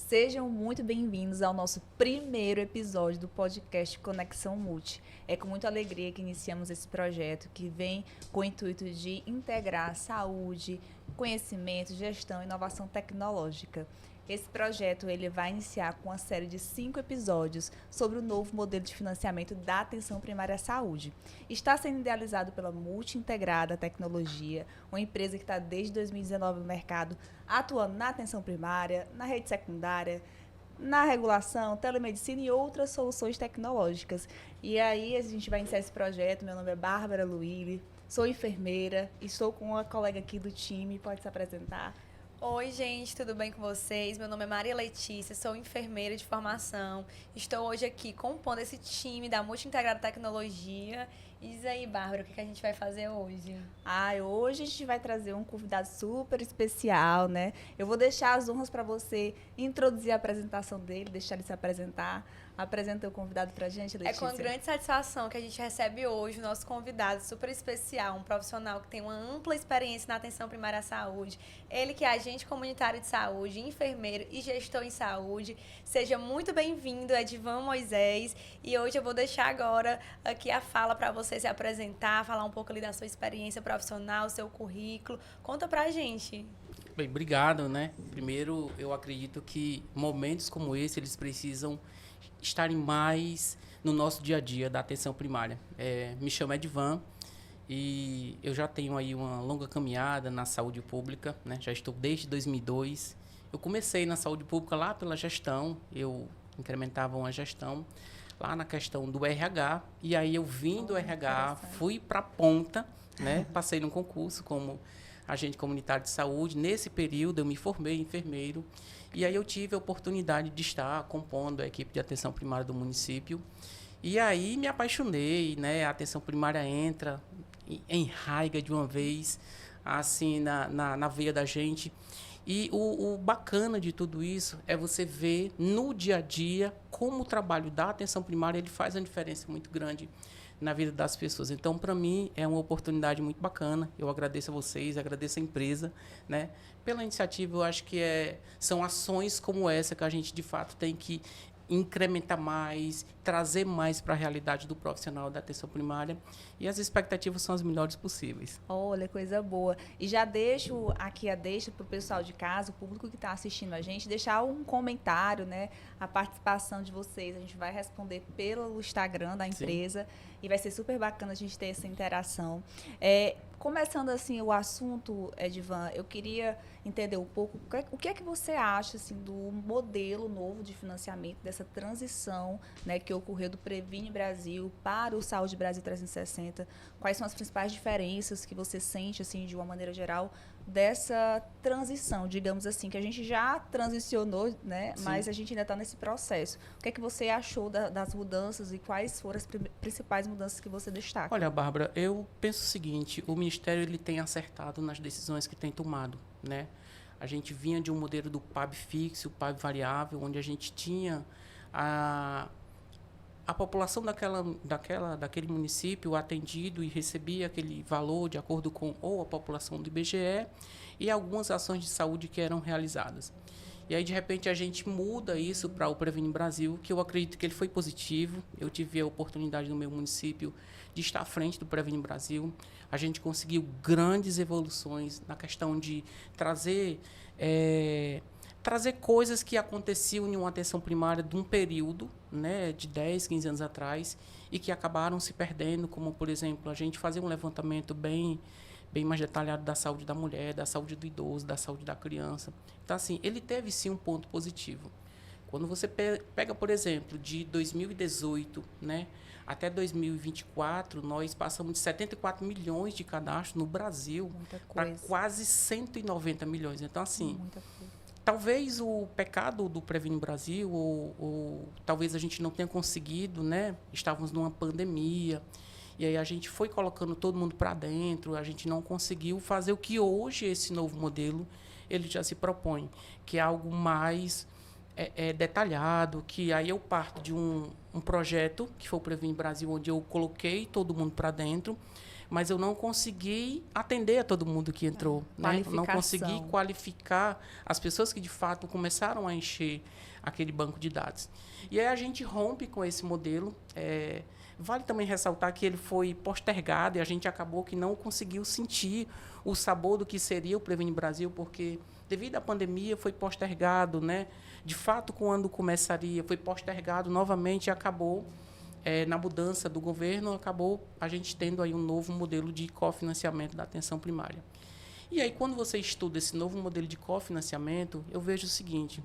Sejam muito bem-vindos ao nosso primeiro episódio do podcast Conexão Multi. É com muita alegria que iniciamos esse projeto que vem com o intuito de integrar saúde, conhecimento, gestão e inovação tecnológica. Esse projeto ele vai iniciar com uma série de 5 episódios sobre o novo modelo de financiamento da atenção primária à saúde. Está sendo idealizado pela Multi Integrada Tecnologia, uma empresa que está desde 2019 no mercado, atuando na atenção primária, na rede secundária, na regulação, telemedicina e outras soluções tecnológicas. E aí a gente vai iniciar esse projeto. Meu nome é Bárbara Luíli, sou enfermeira, estou com uma colega aqui do time, pode se apresentar. Oi, gente, tudo bem com vocês? Meu nome é Maria Letícia, sou enfermeira de formação. Estou hoje aqui compondo esse time da Multi Integrada Tecnologia. E diz aí, Bárbara, o que a gente vai fazer hoje? Hoje a gente vai trazer um convidado super especial, né? Eu vou deixar as honras para você introduzir a apresentação dele, deixar ele se apresentar. Apresenta o convidado para a gente, Letícia. É com grande satisfação que a gente recebe hoje o nosso convidado super especial, um profissional que tem uma ampla experiência na atenção primária à saúde. Ele que é agente comunitário de saúde, enfermeiro e gestor em saúde. Seja muito bem-vindo, Edivan Moisés. E hoje eu vou deixar agora aqui a fala para você se apresentar, falar um pouco ali da sua experiência profissional, seu currículo. Conta pra gente. Bem, obrigado, né? Primeiro, eu acredito que momentos como esse, eles precisam estarem mais no nosso dia a dia da atenção primária. Me chamo Edivan e eu já tenho aí uma longa caminhada na saúde pública, né? Já estou desde 2002. Eu comecei na saúde pública lá pela gestão, eu incrementava uma gestão lá na questão do RH, e aí eu vim do RH, fui para a ponta, né? Passei num concurso como agente comunitário de saúde. Nesse período eu me formei enfermeiro e aí eu tive a oportunidade de estar compondo a equipe de atenção primária do município. E aí me apaixonei, né? A atenção primária entra, enraiga de uma vez, assim, na veia da gente. E o bacana de tudo isso é você ver no dia a dia como o trabalho da atenção primária ele faz uma diferença muito grande na vida das pessoas. Então, para mim, é uma oportunidade muito bacana. Eu agradeço a vocês, agradeço a empresa, né, pela iniciativa. Eu acho que são ações como essa que a gente, de fato, tem que incrementar mais, trazer mais para a realidade do profissional da atenção primária, e as expectativas são as melhores possíveis. Olha, coisa boa. E já deixo aqui a deixa para o pessoal de casa, o público que está assistindo a gente, deixar um comentário, né? A participação de vocês, a gente vai responder pelo Instagram da empresa. Sim. E vai ser super bacana a gente ter essa interação. Começando assim o assunto, Edivan, eu queria entender um pouco o que é que você acha assim, do modelo novo de financiamento, dessa transição, né, que ocorreu do Previne Brasil para o Saúde Brasil 360. Quais são as principais diferenças que você sente, assim, de uma maneira geral, dessa transição, digamos assim, que a gente já transicionou, né, mas a gente ainda está nesse processo. O que é que você achou das mudanças e quais foram as principais mudanças que você destaca? Olha, Bárbara, eu penso o seguinte: o Ministério ele tem acertado nas decisões que tem tomado, né? A gente vinha de um modelo do PAB fixo, PAB variável, onde a gente tinha a população daquele município atendido e recebia aquele valor de acordo com ou a população do IBGE e algumas ações de saúde que eram realizadas. E aí, de repente, a gente muda isso para o Previne Brasil, que eu acredito que ele foi positivo. Eu tive a oportunidade no meu município de estar à frente do Previne Brasil. A gente conseguiu grandes evoluções na questão de trazer coisas que aconteciam em uma atenção primária de um período, né, de 10, 15 anos atrás, e que acabaram se perdendo, como, por exemplo, a gente fazer um levantamento bem mais detalhado da saúde da mulher, da saúde do idoso, da saúde da criança. Então, assim, ele teve, sim, um ponto positivo. Quando você pega, por exemplo, de 2018, né, até 2024, nós passamos de 74 milhões de cadastros no Brasil para quase 190 milhões. Então, assim, talvez o pecado do Previne Brasil, ou talvez a gente não tenha conseguido, né? Estávamos numa pandemia, e aí a gente foi colocando todo mundo para dentro, a gente não conseguiu fazer o que hoje esse novo modelo ele já se propõe, que é algo mais detalhado, que aí eu parto de um projeto, que foi o Previne Brasil, onde eu coloquei todo mundo para dentro, mas eu não consegui atender a todo mundo que entrou, né? Eu não consegui qualificar as pessoas que de fato começaram a encher aquele banco de dados. E aí a gente rompe com esse modelo. Vale também ressaltar que ele foi postergado e a gente acabou que não conseguiu sentir o sabor do que seria o Previne Brasil, porque devido à pandemia foi postergado, né? De fato, quando começaria, foi postergado novamente e acabou, na mudança do governo, acabou a gente tendo aí um novo modelo de cofinanciamento da atenção primária. E aí, quando você estuda esse novo modelo de cofinanciamento, eu vejo o seguinte: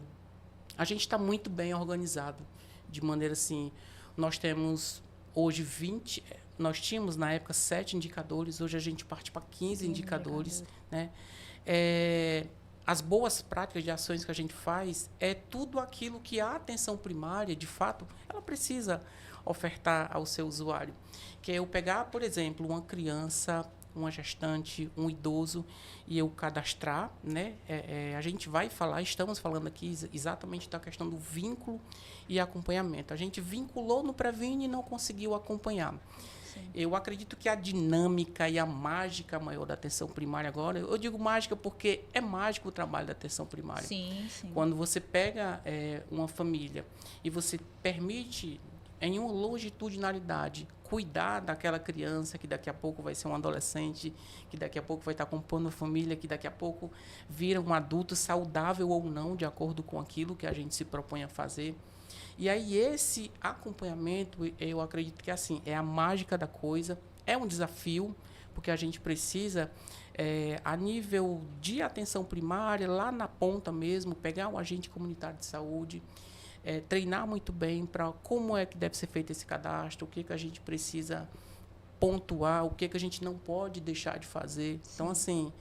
a gente está muito bem organizado, de maneira assim, nós temos hoje 20, nós tínhamos na época 7 indicadores, hoje a gente parte para 15 indicadores, né? As boas práticas de ações que a gente faz é tudo aquilo que a atenção primária, de fato, ela precisa ofertar ao seu usuário. Que é eu pegar, por exemplo, uma criança, uma gestante, um idoso, e eu cadastrar, né? A gente vai falar, estamos falando aqui exatamente da questão do vínculo e acompanhamento. A gente vinculou no Previne e não conseguiu acompanhar. Sim. Eu acredito que a dinâmica e a mágica maior da atenção primária agora, eu digo mágica porque é mágico o trabalho da atenção primária. Sim, sim. Quando você pega uma família e você permite, em uma longitudinalidade, cuidar daquela criança que daqui a pouco vai ser um adolescente, que daqui a pouco vai estar compondo a família, que daqui a pouco vira um adulto saudável ou não, de acordo com aquilo que a gente se propõe a fazer. E aí esse acompanhamento, eu acredito que assim, é a mágica da coisa, é um desafio, porque a gente precisa, a nível de atenção primária, lá na ponta mesmo, pegar um agente comunitário de saúde, treinar muito bem para como é que deve ser feito esse cadastro, o que a gente precisa pontuar, o que a gente não pode deixar de fazer. Sim. Então, assim,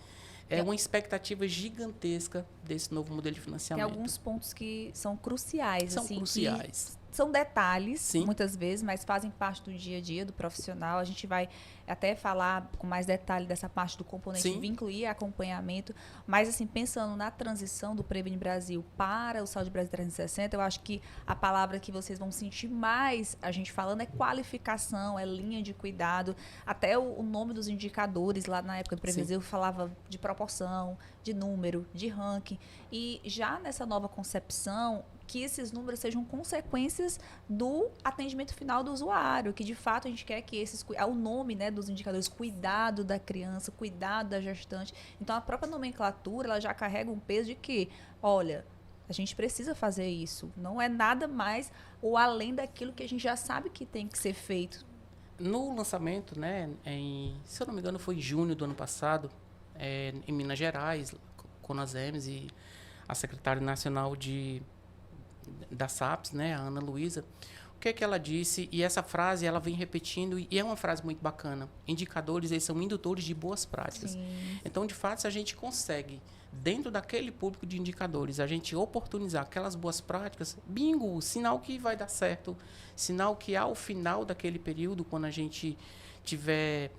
é uma expectativa gigantesca desse novo modelo de financiamento. Tem alguns pontos que são cruciais. São cruciais. São detalhes, Sim. muitas vezes, mas fazem parte do dia a dia do profissional. A gente vai até falar com mais detalhe dessa parte do componente Sim. vínculo e acompanhamento. Mas, assim, pensando na transição do Previne Brasil para o Saúde Brasil 360, eu acho que a palavra que vocês vão sentir mais a gente falando é qualificação, é linha de cuidado. Até o nome dos indicadores lá na época do Previne Brasil falava de proporção, de número, de ranking. E já nessa nova concepção, que esses números sejam consequências do atendimento final do usuário, que de fato a gente quer que o nome, né, dos indicadores, cuidado da criança, cuidado da gestante. Então a própria nomenclatura, ela já carrega um peso de que, olha, a gente precisa fazer isso. Não é nada mais ou além daquilo que a gente já sabe que tem que ser feito. No lançamento, né, se eu não me engano, foi em junho do ano passado, em Minas Gerais, com as EMS e a secretária nacional da SAPS, né, a Ana Luísa, o que ela disse, e essa frase ela vem repetindo, e é uma frase muito bacana. Indicadores, eles são indutores de boas práticas. Sim. Então, de fato, se a gente consegue, dentro daquele público de indicadores, a gente oportunizar aquelas boas práticas, bingo, sinal que vai dar certo, sinal que ao final daquele período, quando a gente tiver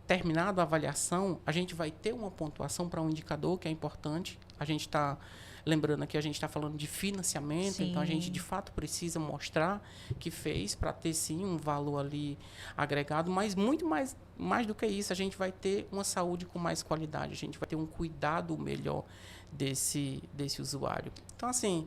terminado a avaliação, a gente vai ter uma pontuação para um indicador que é importante. A gente está lembrando que a gente está falando de financiamento, sim. Então a gente de fato precisa mostrar que fez para ter sim um valor ali agregado, mas muito mais do que isso, a gente vai ter uma saúde com mais qualidade, a gente vai ter um cuidado melhor desse usuário. Então, assim,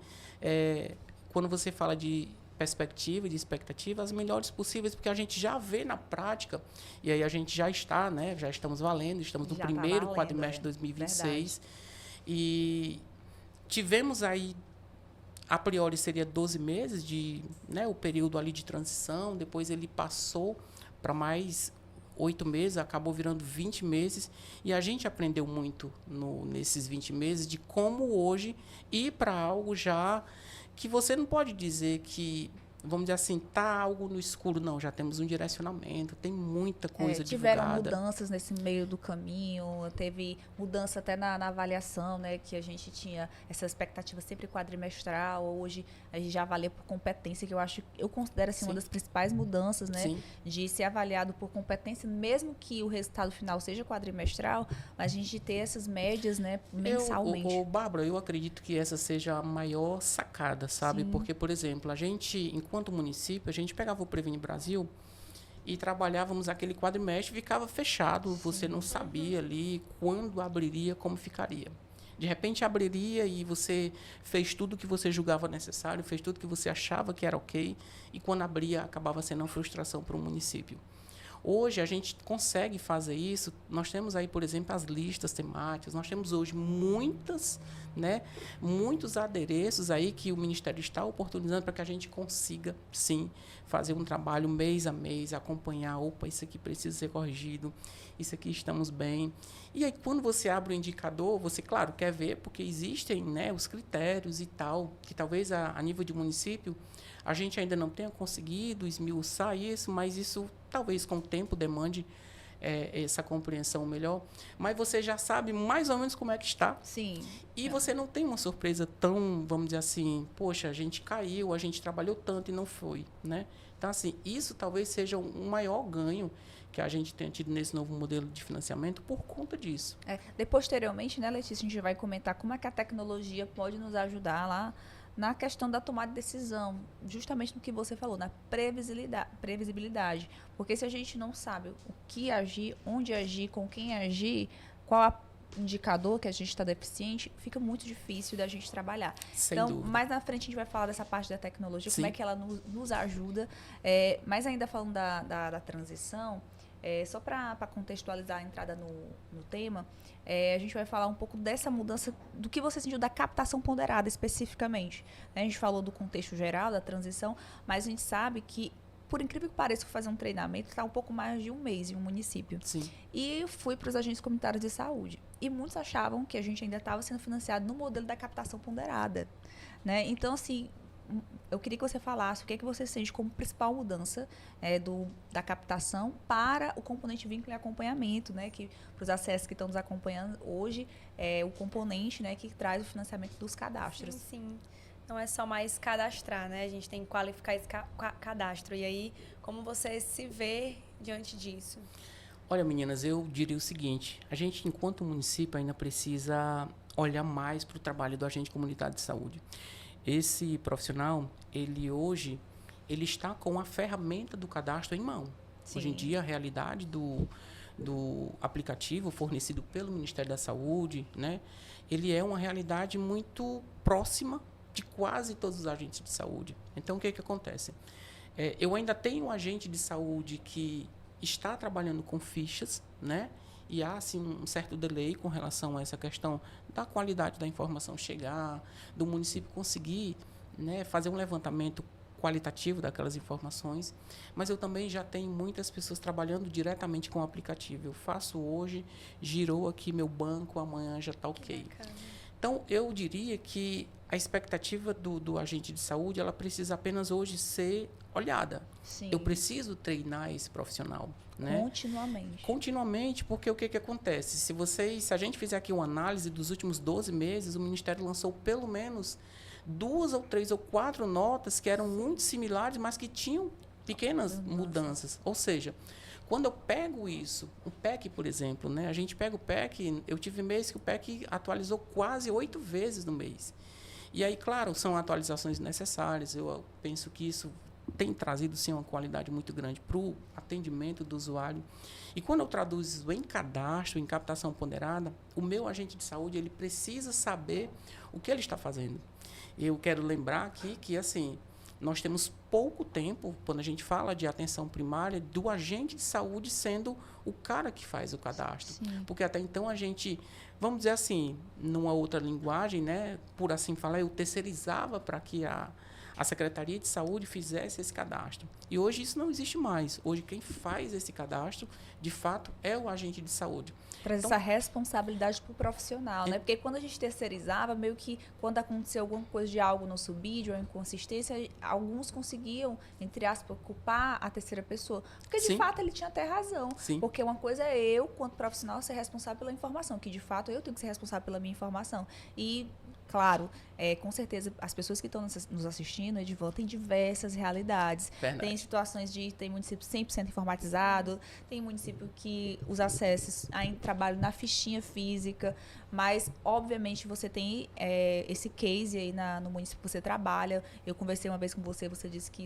quando você fala de perspectiva e de expectativa, as melhores possíveis, porque a gente já vê na prática, e aí a gente já está, né, já estamos valendo, estamos no primeiro quadrimestre de 2026, e tivemos aí, a priori seria 12 meses, o período ali de transição, depois ele passou para mais 8 meses, acabou virando 20 meses, e a gente aprendeu muito nesses 20 meses de como hoje ir para algo já que você não pode dizer que, vamos dizer assim, tá algo no escuro. Não, já temos um direcionamento, tem muita coisa tiveram divulgada. Tiveram mudanças nesse meio do caminho, teve mudança até na avaliação, né, que a gente tinha essa expectativa sempre quadrimestral, hoje a gente já avalia por competência, que eu considero assim, uma das principais mudanças, né, Sim. de ser avaliado por competência, mesmo que o resultado final seja quadrimestral, mas a gente ter essas médias, né, mensalmente. Bárbara, eu acredito que essa seja a maior sacada, sabe? Sim. Porque, por exemplo, a gente, enquanto município, a gente pegava o Previne Brasil e trabalhávamos aquele quadrimestre, ficava fechado, você não sabia ali quando abriria, como ficaria. De repente abriria e você fez tudo o que você julgava necessário, fez tudo o que você achava que era ok, e quando abria acabava sendo uma frustração para o município. Hoje a gente consegue fazer isso, nós temos aí, por exemplo, as listas temáticas, nós temos hoje muitos adereços aí que o Ministério está oportunizando para que a gente consiga, sim, fazer um trabalho mês a mês, acompanhar, opa, isso aqui precisa ser corrigido, isso aqui estamos bem. E aí, quando você abre o indicador, você, claro, quer ver, porque existem, né, os critérios e tal, que talvez a nível de município a gente ainda não tenha conseguido esmiuçar isso, mas isso talvez com o tempo demande essa compreensão melhor. Mas você já sabe mais ou menos como é que está. Sim. E você não tem uma surpresa tão, vamos dizer assim, poxa, a gente caiu, a gente trabalhou tanto e não foi, né? Então, assim, isso talvez seja um maior ganho que a gente tenha tido nesse novo modelo de financiamento por conta disso. Posteriormente, né, Letícia, a gente vai comentar como é que a tecnologia pode nos ajudar lá na questão da tomada de decisão, justamente no que você falou, na previsibilidade. Porque se a gente não sabe o que agir, onde agir, com quem agir, qual indicador que a gente está deficiente, fica muito difícil da gente trabalhar. Sem então, dúvida. mais na frente a gente vai falar dessa parte da tecnologia, Sim. como é que ela nos ajuda. Mas ainda falando da transição, só para contextualizar a entrada no tema, a gente vai falar um pouco dessa mudança, do que você sentiu da captação ponderada especificamente. A gente falou do contexto geral, da transição, mas a gente sabe que, por incrível que pareça, fazer um treinamento está um pouco mais de um mês em um município. Sim. E fui para os agentes comunitários de saúde. E muitos achavam que a gente ainda estava sendo financiado no modelo da captação ponderada, né? Então, assim, eu queria que você falasse o que é que você sente como principal mudança da captação para o componente vínculo e acompanhamento, né? Que para os acessos que estão nos acompanhando hoje, o componente, né, que traz o financiamento dos cadastros. Sim, sim. Não é só mais cadastrar, né? A gente tem que qualificar esse cadastro. E aí, como você se vê diante disso? Olha, meninas, eu diria o seguinte, a gente, enquanto município, ainda precisa olhar mais para o trabalho do agente comunitário de saúde. Esse profissional, ele está com a ferramenta do cadastro em mão. Sim. Hoje em dia, a realidade do aplicativo fornecido pelo Ministério da Saúde, né, ele é uma realidade muito próxima de quase todos os agentes de saúde. Então, o que acontece? Eu ainda tenho um agente de saúde que está trabalhando com fichas, né? E há, assim, um certo delay com relação a essa questão da qualidade da informação chegar, do município conseguir, né, fazer um levantamento qualitativo daquelas informações. Mas eu também já tenho muitas pessoas trabalhando diretamente com o aplicativo. Eu faço hoje, girou aqui meu banco, amanhã já está ok. Então, eu diria que a expectativa do agente de saúde, ela precisa apenas hoje ser olhada. Sim. Eu preciso treinar esse profissional, né? Continuamente. Continuamente, porque o que acontece? Se a gente fizer aqui uma análise dos últimos 12 meses, o Ministério lançou pelo menos 2 ou 3 ou 4 notas que eram muito similares, mas que tinham pequenas mudanças. Ou seja, quando eu pego isso, o PEC, por exemplo, né? A gente pega o PEC, eu tive mês que o PEC atualizou quase 8 vezes no mês. E aí, claro, são atualizações necessárias. Eu penso que isso tem trazido, sim, uma qualidade muito grande para o atendimento do usuário. E quando eu traduzo isso em cadastro, em captação ponderada, o meu agente de saúde, ele precisa saber o que ele está fazendo. Eu quero lembrar aqui que, assim, nós temos pouco tempo, quando a gente fala de atenção primária, do agente de saúde sendo o cara que faz o cadastro. Sim. Porque até então a gente, vamos dizer assim, numa outra linguagem, né, por assim falar, eu terceirizava para que a Secretaria de Saúde fizesse esse cadastro. E hoje isso não existe mais. Hoje quem faz esse cadastro, de fato, é o agente de saúde. Traz Então, essa responsabilidade para o profissional, né? Porque quando a gente terceirizava, meio que quando acontecia alguma coisa de algo não subir, de uma inconsistência, alguns conseguiam, entre aspas, culpar a terceira pessoa. Porque, de Sim. fato, ele tinha até razão. Sim. Porque uma coisa é eu, quanto profissional, ser responsável pela informação, que, de fato, eu tenho que ser responsável pela minha informação. E, claro, com certeza, as pessoas que estão nos assistindo, Edivan, têm diversas realidades. Verdade. Tem situações tem município 100% informatizado, tem município que os acessos ainda trabalham na fichinha física, mas, obviamente, você tem esse case aí no município que você trabalha. Eu conversei uma vez com você disse que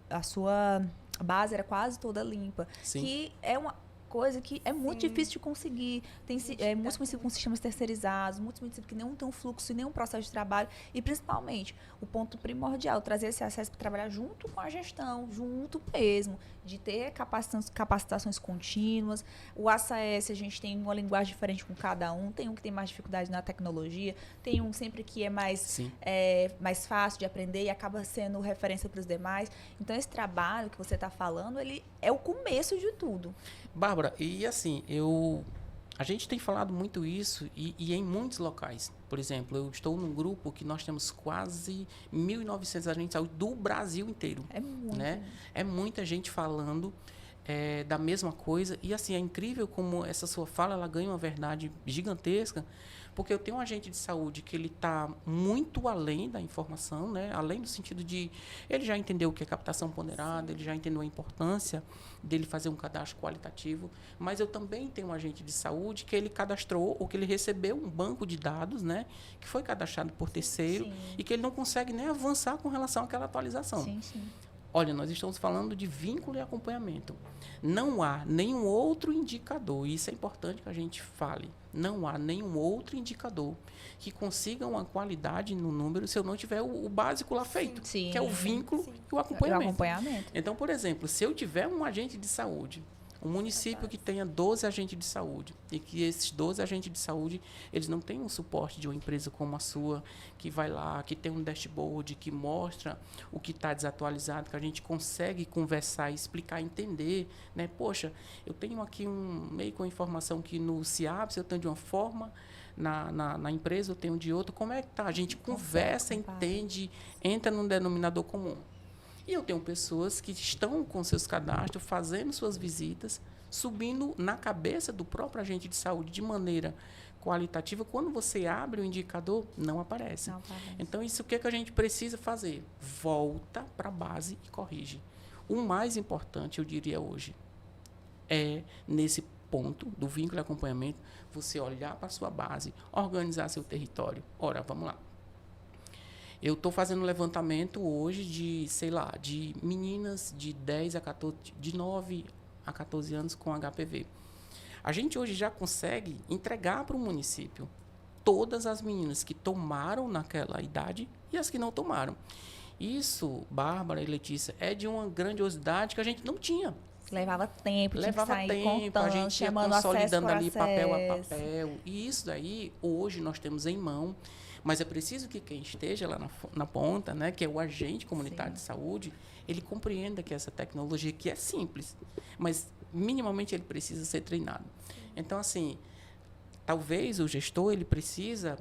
a sua a base era quase toda limpa. Sim. Que é uma coisa que é muito difícil de conseguir. Tem muitos municípios com sistemas terceirizados, muitos municípios que não têm um fluxo e nenhum processo de trabalho. E, principalmente, o ponto primordial, trazer esse acesso para trabalhar junto com a gestão, junto mesmo, de ter capacitações contínuas. O ACS, a gente tem uma linguagem diferente com cada um. Tem um que tem mais dificuldade na tecnologia, tem um sempre que é mais fácil de aprender e acaba sendo referência para os demais. Então, esse trabalho que você está falando, ele é o começo de tudo. Bárbara, e assim, a gente tem falado muito isso e em muitos locais. Por exemplo, eu estou num grupo que nós temos quase 1.900 agentes de saúde do Brasil inteiro. É muito. Né? É muita gente falando da mesma coisa. E assim, é incrível como essa sua fala ela ganha uma verdade gigantesca, porque eu tenho um agente de saúde que ele está muito além da informação, né? Além do sentido de ele já entendeu o que é captação ponderada, ele já entendeu a importância dele fazer um cadastro qualitativo, mas eu também tenho um agente de saúde que ele cadastrou ou que ele recebeu um banco de dados, né? Que foi cadastrado por terceiro. Sim. E que ele não consegue nem avançar com relação àquela atualização. Sim, sim. Olha, nós estamos falando de vínculo e acompanhamento. Não há nenhum outro indicador, e isso é importante que a gente fale, não há nenhum outro indicador que consiga uma qualidade no número se eu não tiver o básico lá feito, sim, que é o vínculo sim. e o acompanhamento. Então, por exemplo, se eu tiver um agente de saúde, um município que tenha 12 agentes de saúde e que esses 12 agentes de saúde, eles não têm um suporte de uma empresa como a sua, que vai lá, que tem um dashboard, que mostra o que está desatualizado, que a gente consegue conversar, explicar, entender, né? Poxa, eu tenho aqui um meio com informação que no CIAPS eu tenho de uma forma, na empresa eu tenho de outra. Como é que tá? A gente conversa, entende, entra num denominador comum. E eu tenho pessoas que estão com seus cadastros, fazendo suas visitas, subindo na cabeça do próprio agente de saúde de maneira qualitativa. Quando você abre o indicador, não aparece. Então, isso o que a gente precisa fazer? Volta para a base e corrige. O mais importante, eu diria hoje, é nesse ponto do vínculo e acompanhamento, você olhar para a sua base, organizar seu território. Ora, vamos lá. Eu estou fazendo um levantamento hoje de meninas de 9 a 14 anos com HPV. A gente hoje já consegue entregar para o município todas as meninas que tomaram naquela idade e as que não tomaram. Isso, Bárbara e Letícia, é de uma grandiosidade que a gente não tinha. Levava tempo, a gente ia consolidando ali papel a papel. E isso daí, hoje, nós temos em mão. Mas é preciso que quem esteja lá na ponta, né, que é o agente comunitário de saúde, ele compreenda que essa tecnologia que é simples, mas minimamente ele precisa ser treinado. Então, assim, talvez o gestor ele precisa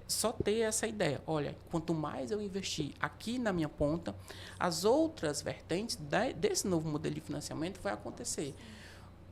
só ter essa ideia. Olha, quanto mais eu investir aqui na minha ponta, as outras vertentes desse novo modelo de financiamento vai acontecer.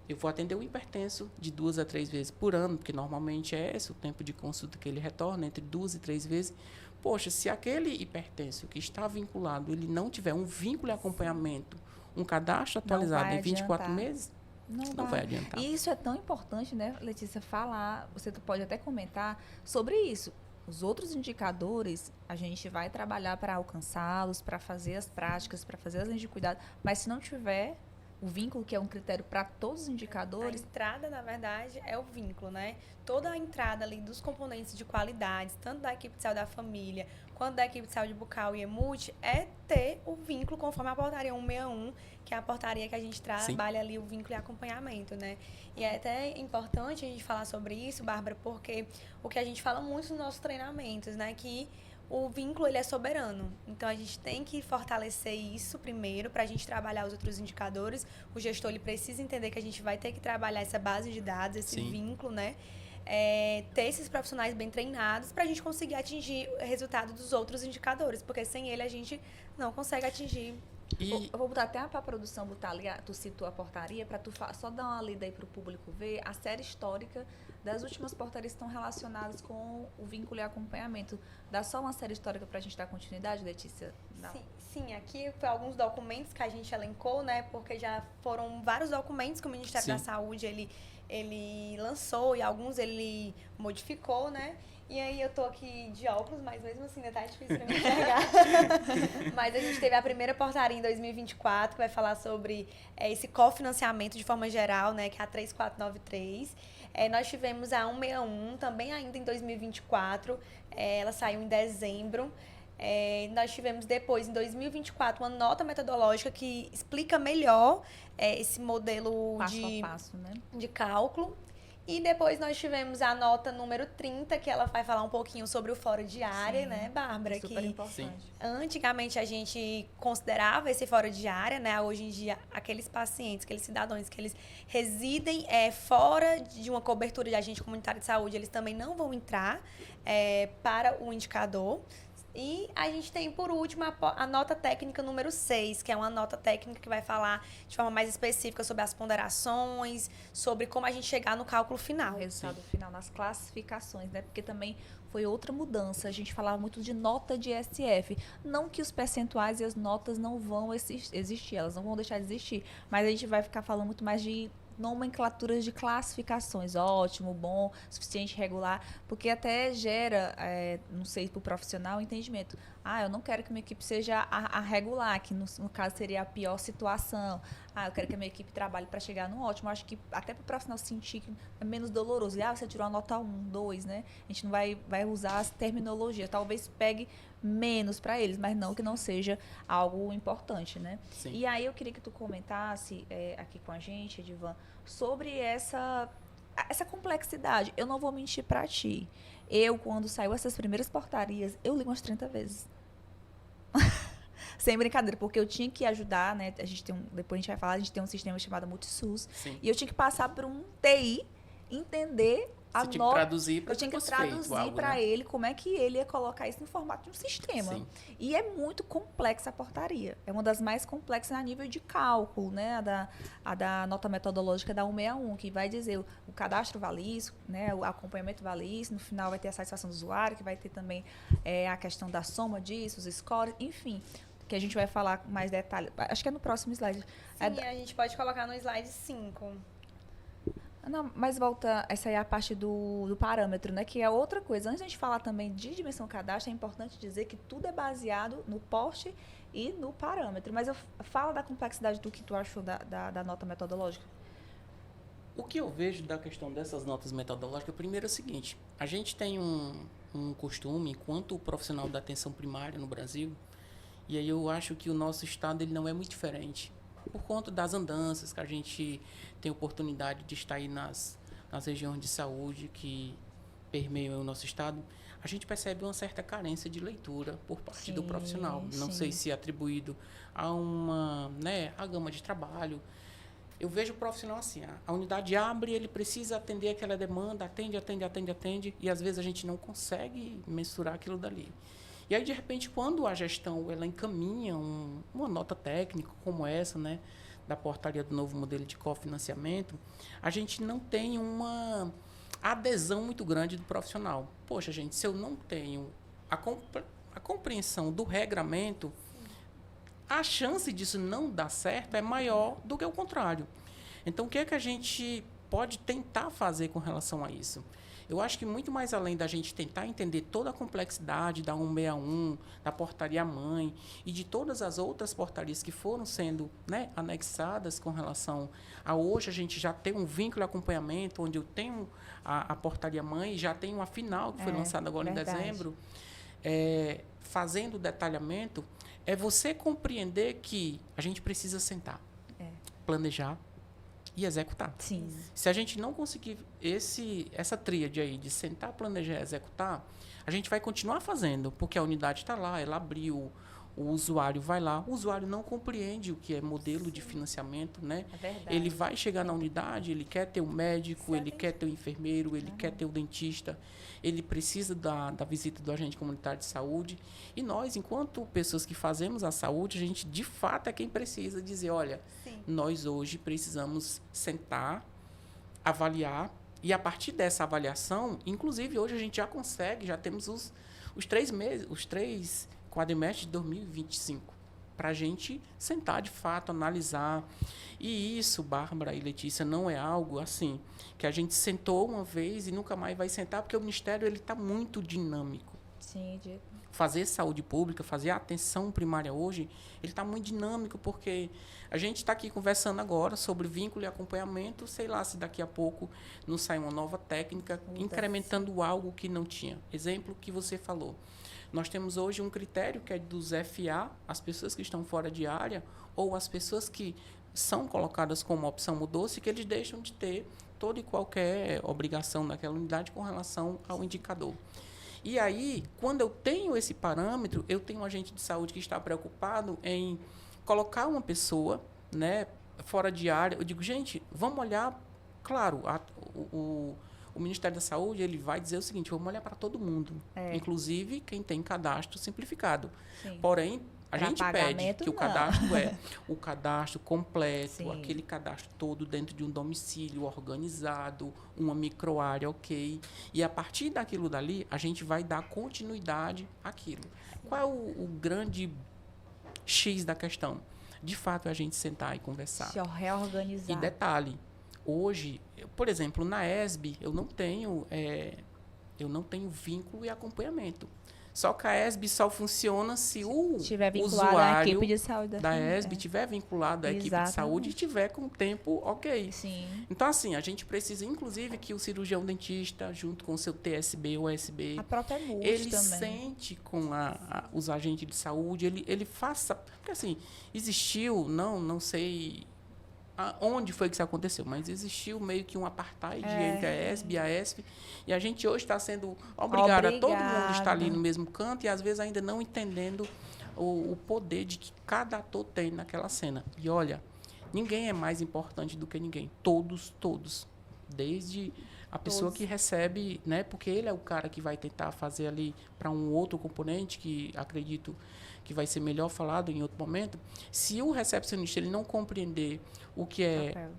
Eu vou atender o hipertenso de 2 a 3 vezes por ano, porque normalmente é esse o tempo de consulta que ele retorna, entre 2 e 3 vezes. Poxa, se aquele hipertenso que está vinculado, ele não tiver um vínculo e acompanhamento, um cadastro atualizado em 24 meses, não vai adiantar. E isso é tão importante, né, Letícia, falar, você pode até comentar sobre isso. Os outros indicadores, a gente vai trabalhar para alcançá-los, para fazer as práticas, para fazer as linhas de cuidado, mas se não tiver o vínculo, que é um critério para todos os indicadores. A entrada, na verdade, é o vínculo, né? Toda a entrada ali dos componentes de qualidade, tanto da equipe de saúde da família, quanto da equipe de saúde bucal e EMUT, é ter o vínculo conforme a portaria 161, que é a portaria que a gente trabalha ali, o vínculo e acompanhamento, né? E é até importante a gente falar sobre isso, Bárbara, porque o que a gente fala muito nos nossos treinamentos, né? Que o vínculo ele é soberano. Então, a gente tem que fortalecer isso primeiro para a gente trabalhar os outros indicadores. O gestor ele precisa entender que a gente vai ter que trabalhar essa base de dados, esse vínculo, né? Ter esses profissionais bem treinados para a gente conseguir atingir o resultado dos outros indicadores, porque sem ele a gente não consegue atingir. Eu vou botar até para a produção, botar ali, tu citou a portaria, para tu só dar uma lida aí para o público ver a série histórica das últimas portarias que estão relacionadas com o vínculo e acompanhamento. Dá só uma série histórica para a gente dar continuidade, Letícia? Sim, aqui foi alguns documentos que a gente elencou, né? Porque já foram vários documentos que o Ministério da Saúde ele ele lançou e alguns ele modificou, né? E aí eu tô aqui de óculos, mas mesmo assim ainda tá difícil pra me enxergar. Mas a gente teve a primeira portaria em 2024, que vai falar sobre esse cofinanciamento de forma geral, né? Que é a 3493. Nós tivemos a 161, também ainda em 2024. Ela saiu em dezembro. Nós tivemos depois, em 2024, uma nota metodológica que explica melhor esse modelo Passo a passo, né? de cálculo. E depois nós tivemos a nota número 30, que ela vai falar um pouquinho sobre o fora de área, Sim, né, Bárbara? Super Que importante. antigamente a gente considerava esse fora de área, né? Hoje em dia, aqueles pacientes, aqueles cidadãos que eles residem fora de uma cobertura de agente comunitário de saúde, eles também não vão entrar para o indicador. E a gente tem, por último, a nota técnica número 6, que é uma nota técnica que vai falar de forma mais específica sobre as ponderações, sobre como a gente chegar no cálculo final. O resultado final nas classificações, né? Porque também foi outra mudança. A gente falava muito de nota de SF. Não que os percentuais e as notas não vão existir, elas não vão deixar de existir. Mas a gente vai ficar falando muito mais de nomenclaturas de classificações, ótimo, bom, suficiente, regular, porque até gera, não sei, para o profissional, o entendimento. Eu não quero que minha equipe seja a regular, que no caso seria a pior situação. Eu quero que a minha equipe trabalhe para chegar no ótimo. Acho que até para o profissional sentir que é menos doloroso. Você tirou a nota 1, 2, né? A gente não vai usar as terminologias. Talvez pegue menos para eles, mas não que não seja algo importante, né? Sim. E aí eu queria que tu comentasse aqui com a gente, Edivan, sobre essa complexidade. Eu não vou mentir para ti. Eu, quando saiu essas primeiras portarias, eu li umas 30 vezes. Sem brincadeira, porque eu tinha que ajudar, né? Depois a gente vai falar, a gente tem um sistema chamado Multisus. Sim. E eu tinha que passar por um TI, entender a Você tinha que nota. traduzir para Eu tinha que traduzir para ele como é que ele ia colocar isso no formato de um sistema. Sim. E é muito complexa a portaria. É uma das mais complexas a nível de cálculo, né? A da nota metodológica da 161, que vai dizer o cadastro vale isso, né? O acompanhamento vale isso, no final vai ter a satisfação do usuário, que vai ter também a questão da soma disso, os scores, enfim, que a gente vai falar com mais detalhes. Acho que é no próximo slide. Sim, a gente pode colocar no slide 5. Não, mas volta, essa aí é a parte do parâmetro, né? Que é outra coisa. Antes de a gente falar também de dimensão cadastro, é importante dizer que tudo é baseado no porte e no parâmetro. Mas fala da complexidade do que tu achou da nota metodológica. O que eu vejo da questão dessas notas metodológicas, primeiro é o seguinte, a gente tem um costume, enquanto profissional da atenção primária no Brasil, e aí eu acho que o nosso estado ele não é muito diferente. Por conta das andanças que a gente tem oportunidade de estar aí nas regiões de saúde que permeiam o nosso estado, a gente percebe uma certa carência de leitura por parte do profissional. Não sei se é atribuído a a gama de trabalho. Eu vejo o profissional assim, a unidade abre, ele precisa atender aquela demanda, atende, e às vezes a gente não consegue mensurar aquilo dali. E aí, de repente, quando a gestão ela encaminha uma nota técnica como essa, né, da portaria do novo modelo de cofinanciamento, a gente não tem uma adesão muito grande do profissional. Poxa, gente, se eu não tenho a compreensão do regramento, a chance disso não dar certo é maior do que o contrário. Então, o que é que a gente pode tentar fazer com relação a isso? Eu acho que muito mais além da gente tentar entender toda a complexidade da 161, da portaria-mãe e de todas as outras portarias que foram sendo, né, anexadas com relação a hoje, a gente já tem um vínculo de acompanhamento, onde eu tenho a portaria-mãe e já tenho a final, que foi lançada agora em dezembro, fazendo o detalhamento, é você compreender que a gente precisa sentar, planejar, e executar. Sim. Se a gente não conseguir essa tríade aí de sentar, planejar e executar, a gente vai continuar fazendo, porque a unidade está lá, ela abriu, o usuário vai lá, o usuário não compreende o que é modelo de financiamento, né? É verdade. Ele vai chegar na unidade, ele quer ter um médico, ele quer ter um enfermeiro, ele quer ter o dentista, ele precisa da visita do agente comunitário de saúde. E nós, enquanto pessoas que fazemos a saúde, a gente de fato é quem precisa dizer, olha, nós hoje precisamos sentar, avaliar, e a partir dessa avaliação, inclusive hoje a gente já consegue, já temos os 3 meses, os 3 quadrimestres de 2025. para a gente sentar de fato, analisar. E isso, Bárbara e Letícia, não é algo assim que a gente sentou uma vez e nunca mais vai sentar, porque o Ministério está muito dinâmico. Sim, Fazer saúde pública, fazer a atenção primária hoje, ele está muito dinâmico, porque a gente está aqui conversando agora sobre vínculo e acompanhamento, sei lá se daqui a pouco não sai uma nova técnica, incrementando algo que não tinha. Exemplo que você falou. Nós temos hoje um critério que é dos FA, as pessoas que estão fora de área, ou as pessoas que são colocadas como opção mudou-se, que eles deixam de ter toda e qualquer obrigação naquela unidade com relação ao indicador. E aí, quando eu tenho esse parâmetro, eu tenho um agente de saúde que está preocupado em colocar uma pessoa, né, fora de área. Eu digo, gente, vamos olhar, claro, o Ministério da Saúde ele vai dizer o seguinte, vamos olhar para todo mundo, inclusive quem tem cadastro simplificado. Sim. Porém, a gente pede que o cadastro o cadastro completo, Sim. aquele cadastro todo dentro de um domicílio organizado, uma microárea, ok. E a partir daquilo dali, a gente vai dar continuidade àquilo. Qual é o grande X da questão? De fato, é a gente sentar e conversar. Se reorganizar. E detalhe, hoje, por exemplo, na ESB, eu não tenho vínculo e acompanhamento. Só que a ESB só funciona se o estiver vinculado à usuário equipe de saúde da ESB estiver vinculado à equipe de saúde e estiver com o tempo ok. Sim. Então, assim, a gente precisa, inclusive, que o cirurgião dentista, junto com o seu TSB ou USB, A própria MUS ele também. sente com os agentes de saúde, ele faça... Porque, assim, existiu, não sei onde foi que isso aconteceu, mas existiu meio que um apartheid entre a ESB e a ESF, e a gente hoje está sendo obrigado a todo mundo estar ali no mesmo canto e, às vezes, ainda não entendendo o poder de que cada ator tem naquela cena. E, olha, ninguém é mais importante do que ninguém. Todos. Desde a pessoa que recebe, né? Porque ele é o cara que vai tentar fazer ali para um outro componente, que acredito que vai ser melhor falado em outro momento. Se o recepcionista ele não compreender o que é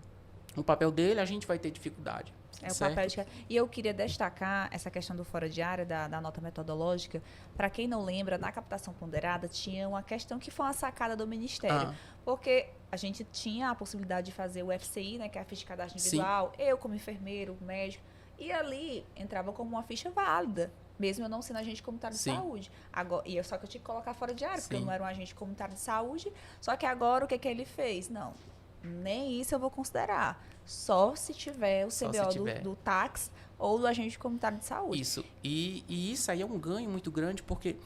o papel dele, a gente vai ter dificuldade. É o papel de... E eu queria destacar essa questão do fora de área, da nota metodológica. Para quem não lembra, na captação ponderada tinha uma questão que foi uma sacada do Ministério. Porque a gente tinha a possibilidade de fazer o FCI, né, que é a ficha de cadastro individual, eu como enfermeiro, médico, e ali entrava como uma ficha válida, mesmo eu não sendo agente comunitário de saúde. Agora, só que eu tinha que colocar fora de área, porque eu não era um agente comunitário de saúde. Só que agora o que ele fez? Não, nem isso eu vou considerar. Só se tiver o CBO do táxi ou do agente comunitário de saúde. Isso. E isso aí é um ganho muito grande, porque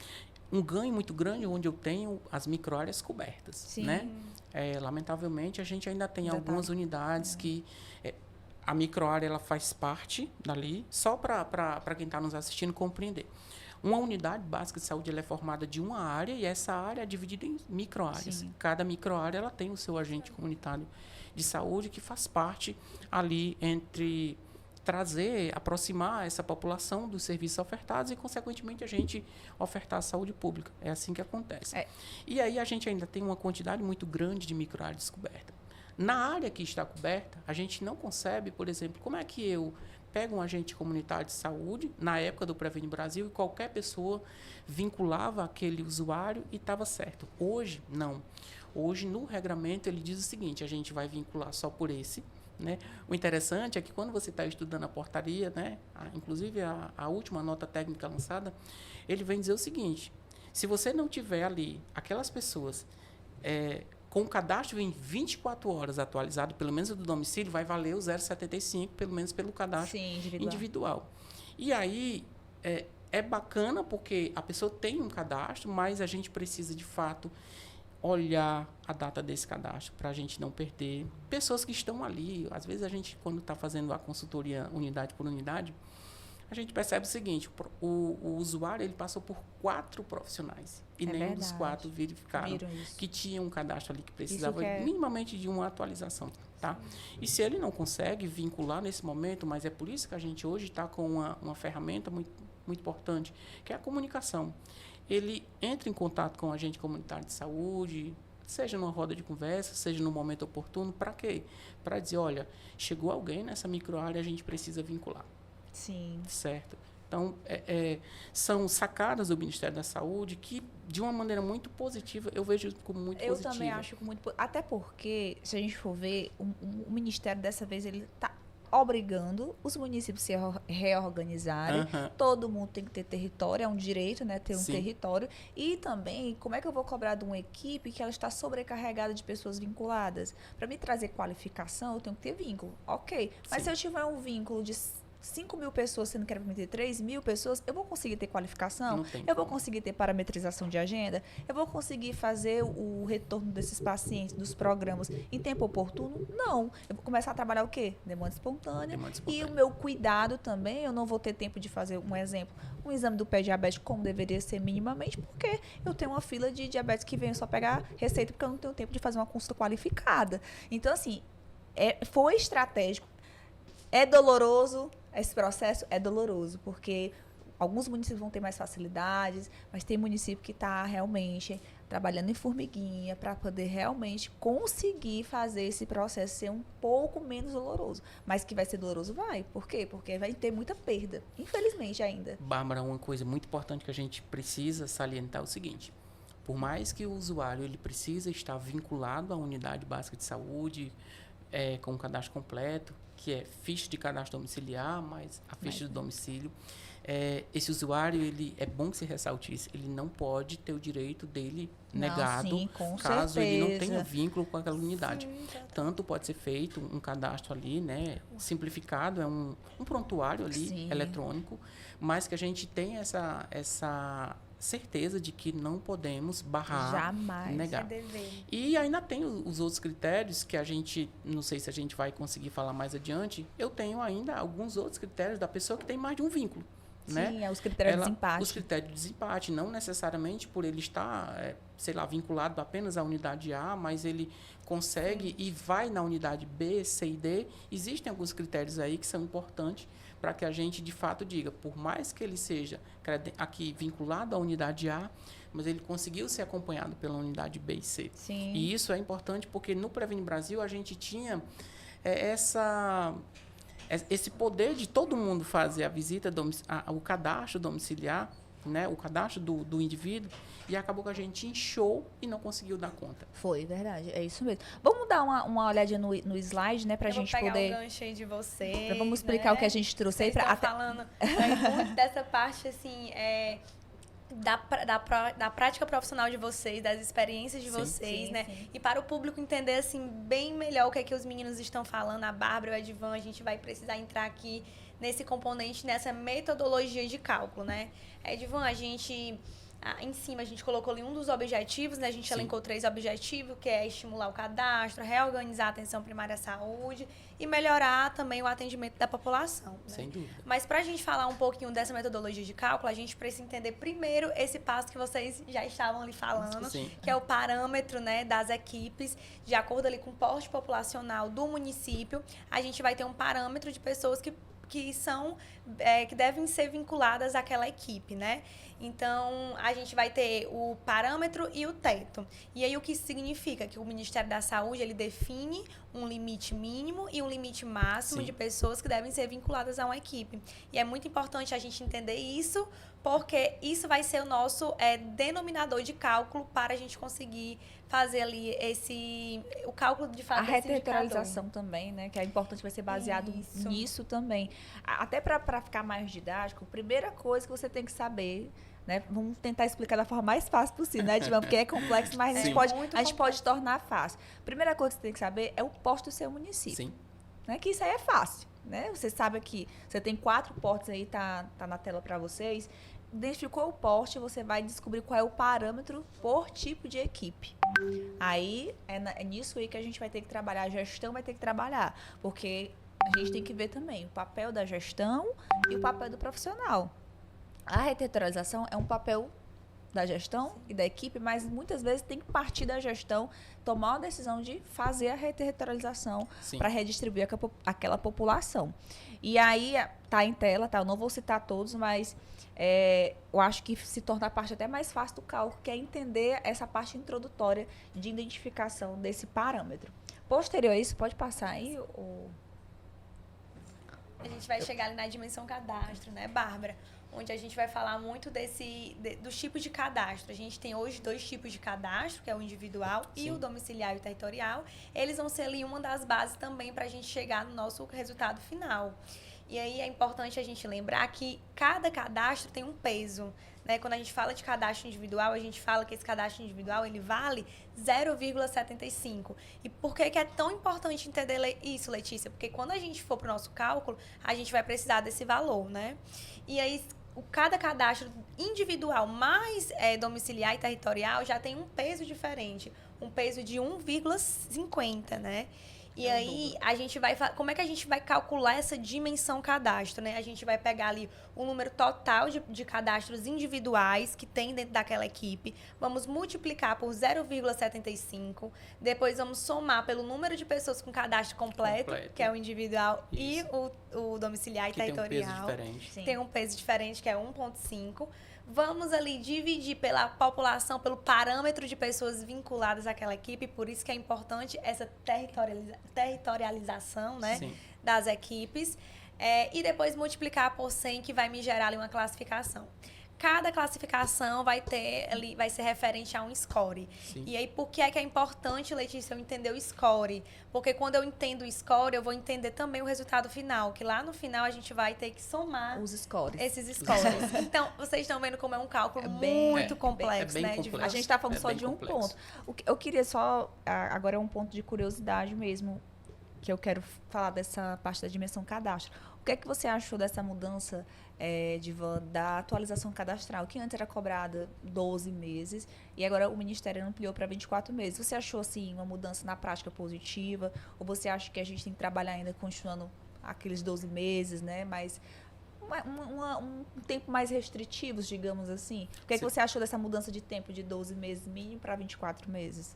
onde eu tenho as microáreas cobertas. Sim. Né? Lamentavelmente, a gente ainda tem algumas unidades que a microárea ela faz parte dali, só para quem está nos assistindo compreender. Uma unidade básica de saúde ela é formada de uma área e essa área é dividida em microáreas. Sim. Cada microárea ela tem o seu agente comunitário de saúde que faz parte ali entre aproximar essa população dos serviços ofertados e, consequentemente, a gente ofertar a saúde pública. É assim que acontece. E aí a gente ainda tem uma quantidade muito grande de microáreas cobertas. Na área que está coberta, a gente não concebe, por exemplo, como é que eu pego um agente comunitário de saúde, na época do Previne Brasil, e qualquer pessoa vinculava aquele usuário e estava certo. Hoje, não. Hoje, no regramento, ele diz o seguinte, a gente vai vincular só por esse. Né? O interessante é que quando você está estudando a portaria, né, inclusive a última nota técnica lançada, ele vem dizer o seguinte, se você não tiver ali aquelas pessoas com o cadastro em 24 horas atualizado, pelo menos do domicílio, vai valer o 0,75, pelo menos pelo cadastro individual. E aí é bacana porque a pessoa tem um cadastro, mas a gente precisa, de fato, olhar a data desse cadastro para a gente não perder pessoas que estão ali. Às vezes, a gente, quando está fazendo a consultoria unidade por unidade, a gente percebe o seguinte, o usuário ele passou por 4 profissionais e nenhum dos 4 verificaram que tinha um cadastro ali que precisava minimamente de uma atualização. Tá? E se ele não consegue vincular nesse momento, mas é por isso que a gente hoje está com uma ferramenta muito, muito importante, que é a comunicação. Ele entra em contato com o agente comunitário de saúde, seja numa roda de conversa, seja no momento oportuno, para quê? Para dizer, olha, chegou alguém nessa microárea, a gente precisa vincular. Sim. Certo. Então, são sacadas do Ministério da Saúde que, de uma maneira muito positiva, eu vejo como muito positiva. Eu também acho que muito... Até porque, se a gente for ver, o Ministério, dessa vez, ele está obrigando os municípios a se reorganizarem. Todo mundo tem que ter território, é um direito, né, ter um território. E também, como é que eu vou cobrar de uma equipe que ela está sobrecarregada de pessoas vinculadas? Para me trazer qualificação, eu tenho que ter vínculo. Ok, mas se eu tiver um vínculo de 5 mil pessoas, sendo que era para meter 3 mil pessoas, eu vou conseguir ter qualificação? Eu vou conseguir ter parametrização de agenda? Eu vou conseguir fazer o retorno desses pacientes, dos programas, em tempo oportuno? Não. Eu vou começar a trabalhar o quê? Demanda espontânea. E o meu cuidado também, eu não vou ter tempo de fazer, um exemplo, um exame do pé diabético como deveria ser minimamente, porque eu tenho uma fila de diabetes que vem só pegar receita, porque eu não tenho tempo de fazer uma consulta qualificada. Então, assim, foi estratégico. É doloroso, esse processo é doloroso, porque alguns municípios vão ter mais facilidades, mas tem município que está realmente trabalhando em formiguinha para poder realmente conseguir fazer esse processo ser um pouco menos doloroso. Mas que vai ser doloroso, vai. Por quê? Porque vai ter muita perda, infelizmente ainda. Bárbara, uma coisa muito importante que a gente precisa salientar é o seguinte: por mais que o usuário ele precisa estar vinculado à unidade básica de saúde, com o cadastro completo, que é ficha de cadastro domiciliar, mais a ficha do domicílio. Esse usuário, é bom que se ressalte isso, ele não pode ter o direito dele negado, sim, com caso certeza. ele não tenha vínculo com aquela unidade. Sim, tanto pode ser feito um cadastro ali, né, simplificado, é um prontuário ali, eletrônico, mas que a gente tem essa certeza de que não podemos barrar, jamais negar. E ainda tem os outros critérios que a gente, não sei se a gente vai conseguir falar mais adiante, eu tenho ainda alguns outros critérios da pessoa que tem mais de um vínculo. Sim, né? os critérios de desempate. Os critérios de desempate, não necessariamente por ele estar, sei lá, vinculado apenas à unidade A, mas ele consegue e vai na unidade B, C e D. Existem alguns critérios aí que são importantes para que a gente, de fato, diga, por mais que ele seja aqui vinculado à unidade A, mas ele conseguiu ser acompanhado pela unidade B e C. Sim. E isso é importante porque no Previne Brasil a gente tinha esse poder de todo mundo fazer a visita, o cadastro domiciliar, né, o cadastro do indivíduo, e acabou que a gente inchou e não conseguiu dar conta. Foi, verdade, é isso mesmo. Vamos dar uma olhadinha no slide, né, pra gente poder... Eu vou pegar o gancho aí de vocês, Vamos explicar, né, o que a gente trouxe aí. Vocês estão falando muito dessa parte, assim, da prática profissional de vocês, das experiências de vocês, né? Sim. E para o público entender, assim, bem melhor o que é que os meninos estão falando, a Bárbara e o Edvan, a gente vai precisar entrar aqui nesse componente, nessa metodologia de cálculo, né? Edvan, a gente... em cima, a gente colocou ali um dos objetivos, né? A gente elencou 3 objetivos, que é estimular o cadastro, reorganizar a atenção primária à saúde e melhorar também o atendimento da população. Né? Sem dúvida. Mas para a gente falar um pouquinho dessa metodologia de cálculo, a gente precisa entender primeiro esse passo que vocês já estavam ali falando, que é o parâmetro, né, das equipes, de acordo ali com o porte populacional do município. A gente vai ter um parâmetro de pessoas que devem ser vinculadas àquela equipe, né? Então, a gente vai ter o parâmetro e o teto. E aí, o que isso significa? Que o Ministério da Saúde, ele define um limite mínimo e um limite máximo de pessoas que devem ser vinculadas a uma equipe. E é muito importante a gente entender isso, porque isso vai ser o nosso denominador de cálculo para a gente conseguir fazer ali o cálculo de fato. A reterritorialização também, né? Que é importante, vai ser baseado nisso também. Até para ficar mais didático, a primeira coisa que você tem que saber, né? Vamos tentar explicar da forma mais fácil possível, né, Edvan? Porque é complexo, mas a gente pode tornar fácil. Primeira coisa que você tem que saber é o porte do seu município. Sim. Né? Que isso aí é fácil, né? Você sabe que você tem 4 portes aí, tá na tela para vocês. Identificou o porte, você vai descobrir qual é o parâmetro por tipo de equipe. Aí, é nisso aí que a gente vai ter que trabalhar, a gestão vai ter que trabalhar, porque a gente tem que ver também o papel da gestão e o papel do profissional. A reterritorialização é um papel da gestão e da equipe, mas muitas vezes tem que partir da gestão, tomar a decisão de fazer a reterritorialização para redistribuir aquela população. E aí, tá em tela, tá? Eu não vou citar todos, mas eu acho que se torna a parte até mais fácil do cálculo, que é entender essa parte introdutória de identificação desse parâmetro. Posterior a isso, pode passar aí o... A gente vai chegar ali na dimensão cadastro, né, Bárbara? onde a gente vai falar muito dos tipos de cadastro. A gente tem hoje 2 tipos de cadastro, que é o individual e o domiciliar e o territorial. Eles vão ser ali uma das bases também para a gente chegar no nosso resultado final. E aí é importante a gente lembrar que cada cadastro tem um peso, né? Quando a gente fala de cadastro individual, a gente fala que esse cadastro individual ele vale 0,75. E por que é tão importante entender isso, Letícia? Porque quando a gente for para o nosso cálculo, a gente vai precisar desse valor, né? E aí, cada cadastro individual mais domiciliar e territorial já tem um peso diferente, um peso de 1,50, né? E aí, a gente vai... Como é que a gente vai calcular essa dimensão cadastro, né? A gente vai pegar ali o número total de cadastros individuais que tem dentro daquela equipe, vamos multiplicar por 0,75, depois vamos somar pelo número de pessoas com cadastro completo. Que é o individual, isso. E o domiciliar e territorial. Tem um peso diferente. Tem um peso diferente, que é 1,5. Vamos ali dividir pela população, pelo parâmetro de pessoas vinculadas àquela equipe, por isso que é importante essa territorialização, né, das equipes, e depois multiplicar por 100, que vai me gerar ali uma classificação. Cada classificação vai ser referente a um score. Sim. E aí, por que é importante, Letícia, eu entender o score? Porque quando eu entendo o score, eu vou entender também o resultado final, que lá no final a gente vai ter que somar os scores. Esses scores. Então, vocês estão vendo como é um cálculo muito complexo, né? Complexo. A gente está falando só de um ponto. Eu queria só, agora é um ponto de curiosidade mesmo, que eu quero falar dessa parte da dimensão cadastro. O que é que você achou dessa mudança, da atualização cadastral, que antes era cobrada 12 meses e agora o Ministério ampliou para 24 meses? Você achou, assim, uma mudança na prática positiva? Ou você acha que a gente tem que trabalhar ainda continuando aqueles 12 meses, né? Mas um tempo mais restritivos, digamos assim? O que é que você achou dessa mudança de tempo de 12 meses mínimo para 24 meses?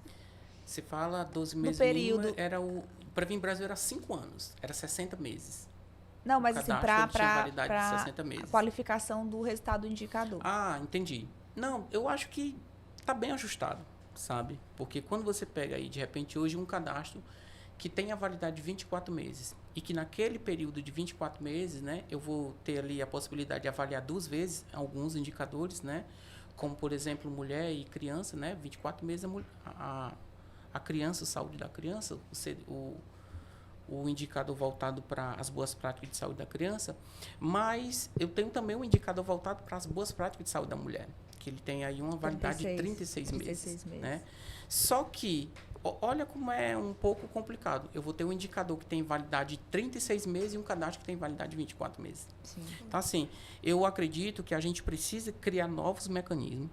Você fala 12 meses período... mínimo, para vir Brasil era 5 anos, era 60 meses. Não, mas assim, para a qualificação do resultado do indicador. Ah, entendi. Não, eu acho que está bem ajustado, sabe? Porque quando você pega aí, de repente, hoje um cadastro que tem a validade de 24 meses e que naquele período de 24 meses, né, eu vou ter ali a possibilidade de avaliar 2 vezes alguns indicadores, né? Como, por exemplo, mulher e criança, né? 24 meses a criança, a saúde da criança, o indicador voltado para as boas práticas de saúde da criança, mas eu tenho também um indicador voltado para as boas práticas de saúde da mulher, que ele tem aí uma validade de 36 meses. Né? Só que, olha como é um pouco complicado. Eu vou ter um indicador que tem validade de 36 meses e um cadastro que tem validade de 24 meses. Sim. Então, assim, eu acredito que a gente precisa criar novos mecanismos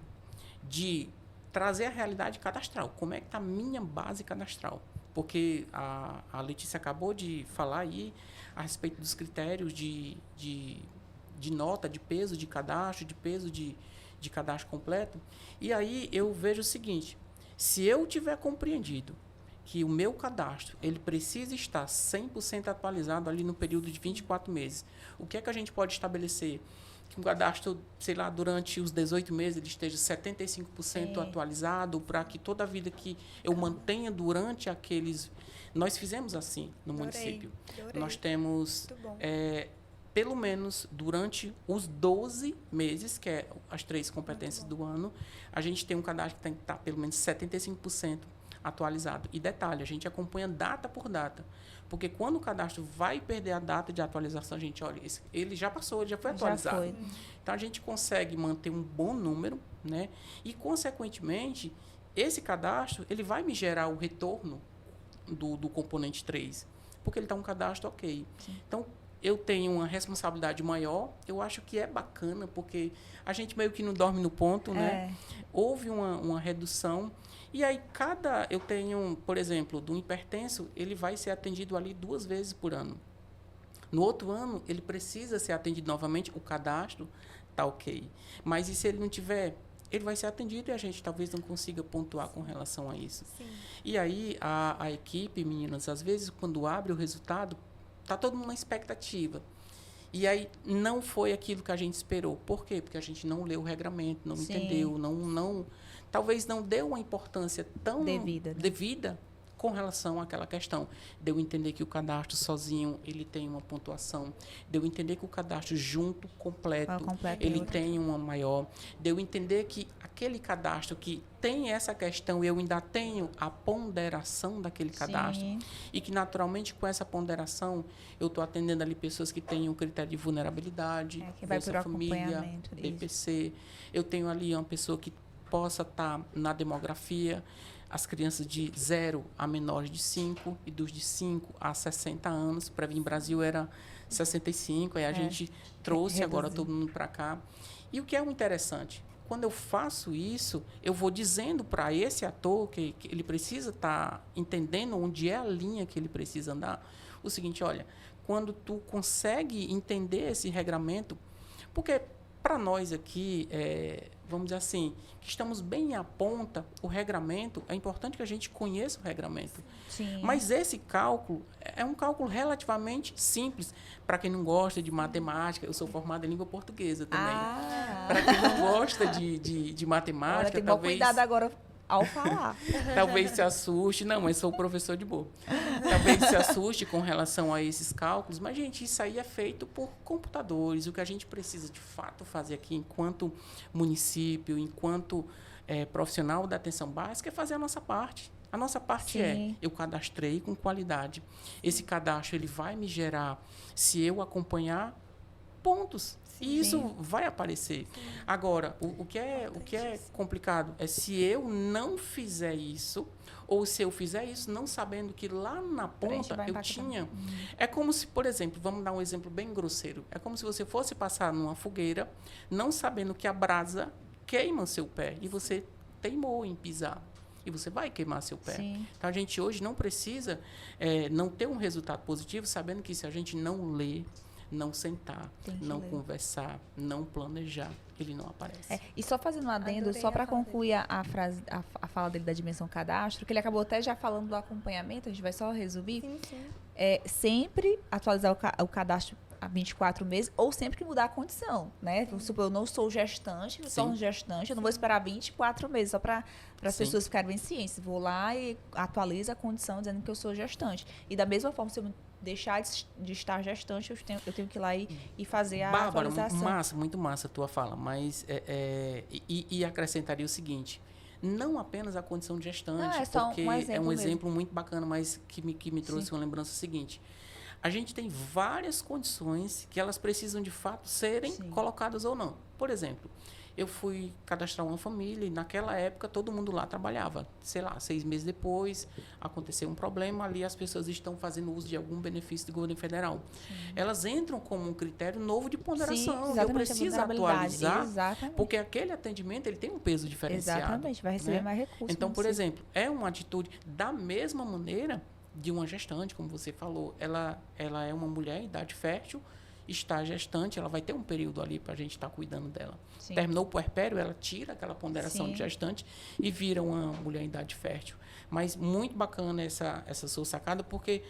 de trazer a realidade cadastral. Como é que está a minha base cadastral? Porque a Letícia acabou de falar aí a respeito dos critérios de nota, de peso de cadastro, de peso de cadastro completo. E aí eu vejo o seguinte, se eu tiver compreendido que o meu cadastro ele precisa estar 100% atualizado ali no período de 24 meses, o que é que a gente pode estabelecer? Que um cadastro, sei lá, durante os 18 meses ele esteja 75% atualizado, para que toda a vida que eu mantenha durante aqueles... Nós fizemos assim no município. Nós temos, pelo menos durante os 12 meses, que é as 3 competências do ano, a gente tem um cadastro que tem que estar pelo menos 75% atualizado. E detalhe, a gente acompanha data por data. Porque quando o cadastro vai perder a data de atualização, a gente olha, ele já passou, ele já foi atualizado. Já foi. Então, a gente consegue manter um bom número, né? E, consequentemente, esse cadastro ele vai me gerar o retorno do componente 3, porque ele está um cadastro ok. Sim. Então, eu tenho uma responsabilidade maior, eu acho que é bacana, porque a gente meio que não dorme no ponto, né? Houve uma redução. E aí, eu tenho, por exemplo, do hipertenso, ele vai ser atendido ali 2 vezes por ano. No outro ano, ele precisa ser atendido novamente, o cadastro está ok. Mas e se ele não tiver, ele vai ser atendido e a gente talvez não consiga pontuar com relação a isso. Sim. E aí, a equipe, meninas, às vezes, quando abre o resultado, está todo mundo na expectativa. E aí, não foi aquilo que a gente esperou. Por quê? Porque a gente não leu o regramento, não entendeu, talvez não deu uma importância tão devida com relação àquela questão. De eu entender que o cadastro sozinho, ele tem uma pontuação. De eu entender que o cadastro junto, completo, ele tem uma maior. De eu entender que aquele cadastro que tem essa questão, eu ainda tenho a ponderação daquele cadastro. Sim. E que, naturalmente, com essa ponderação, eu estou atendendo ali pessoas que têm um critério de vulnerabilidade, que vai por família, acompanhamento. BPC. Eu tenho ali uma pessoa que possa estar na demografia, as crianças de 0 a menores de 5 e dos de 5 a 60 anos. Para vir no Brasil era 65, aí a gente trouxe agora todo mundo para cá. E o que é o interessante? Quando eu faço isso, eu vou dizendo para esse ator que ele precisa estar entendendo onde é a linha que ele precisa andar. O seguinte, olha, quando tu consegue entender esse regramento, porque para nós aqui, vamos dizer assim, que estamos bem à ponta, o regramento, é importante que a gente conheça o regramento. Sim. Mas esse cálculo é um cálculo relativamente simples. Para quem não gosta de matemática, eu sou formada em língua portuguesa também. Para quem não gosta de matemática, tem talvez... cuidado agora ao falar. Talvez se assuste. Não, mas sou professor de boa. Talvez se assuste com relação a esses cálculos, mas, gente, isso aí é feito por computadores. O que a gente precisa, de fato, fazer aqui, enquanto município, enquanto profissional da atenção básica, é fazer a nossa parte. A nossa parte eu cadastrei com qualidade. Esse cadastro ele vai me gerar, se eu acompanhar, pontos. E isso vai aparecer. Sim. Agora, o que é complicado é se eu não fizer isso, ou se eu fizer isso não sabendo que lá na ponta eu tinha... É como se, por exemplo, vamos dar um exemplo bem grosseiro. É como se você fosse passar numa fogueira, não sabendo que a brasa queima seu pé, e você teimou em pisar. E você vai queimar seu pé. Sim. Então, a gente hoje não precisa não ter um resultado positivo, sabendo que se a gente não ler, não sentar, não conversar, não planejar, ele não aparece. E só fazendo um adendo, só para concluir a fala dele da dimensão cadastro, que ele acabou até já falando do acompanhamento, a gente vai só resumir. Sim. Sempre atualizar o cadastro a 24 meses, ou sempre que mudar a condição, né? Vamos supor, eu não sou gestante, eu sou um gestante, eu não vou esperar 24 meses só para as pessoas ficarem bem cientes. Vou lá e atualizo a condição dizendo que eu sou gestante. E da mesma forma, se eu deixar de estar gestante, eu tenho que ir lá e fazer a atualização. Massa, muito massa a tua fala, mas e acrescentaria o seguinte: não apenas a condição de gestante, porque é um exemplo muito bacana, mas que me trouxe uma lembrança seguinte. A gente tem várias condições que elas precisam, de fato, serem colocadas ou não. Por exemplo, eu fui cadastrar uma família e, naquela época, todo mundo lá trabalhava. Sei lá, 6 meses depois, aconteceu um problema, ali as pessoas estão fazendo uso de algum benefício do governo federal. Elas entram como um critério novo de ponderação. Eu preciso atualizar, porque aquele atendimento ele tem um peso diferenciado. Exatamente, vai receber mais recursos. Então, por exemplo, é uma atitude da mesma maneira de uma gestante, como você falou. Ela é uma mulher em idade fértil, está gestante, ela vai ter um período ali para a gente estar cuidando dela. Terminou o puerpério, ela tira aquela ponderação de gestante e vira uma mulher em idade fértil. Mas muito bacana essa sua sacada, porque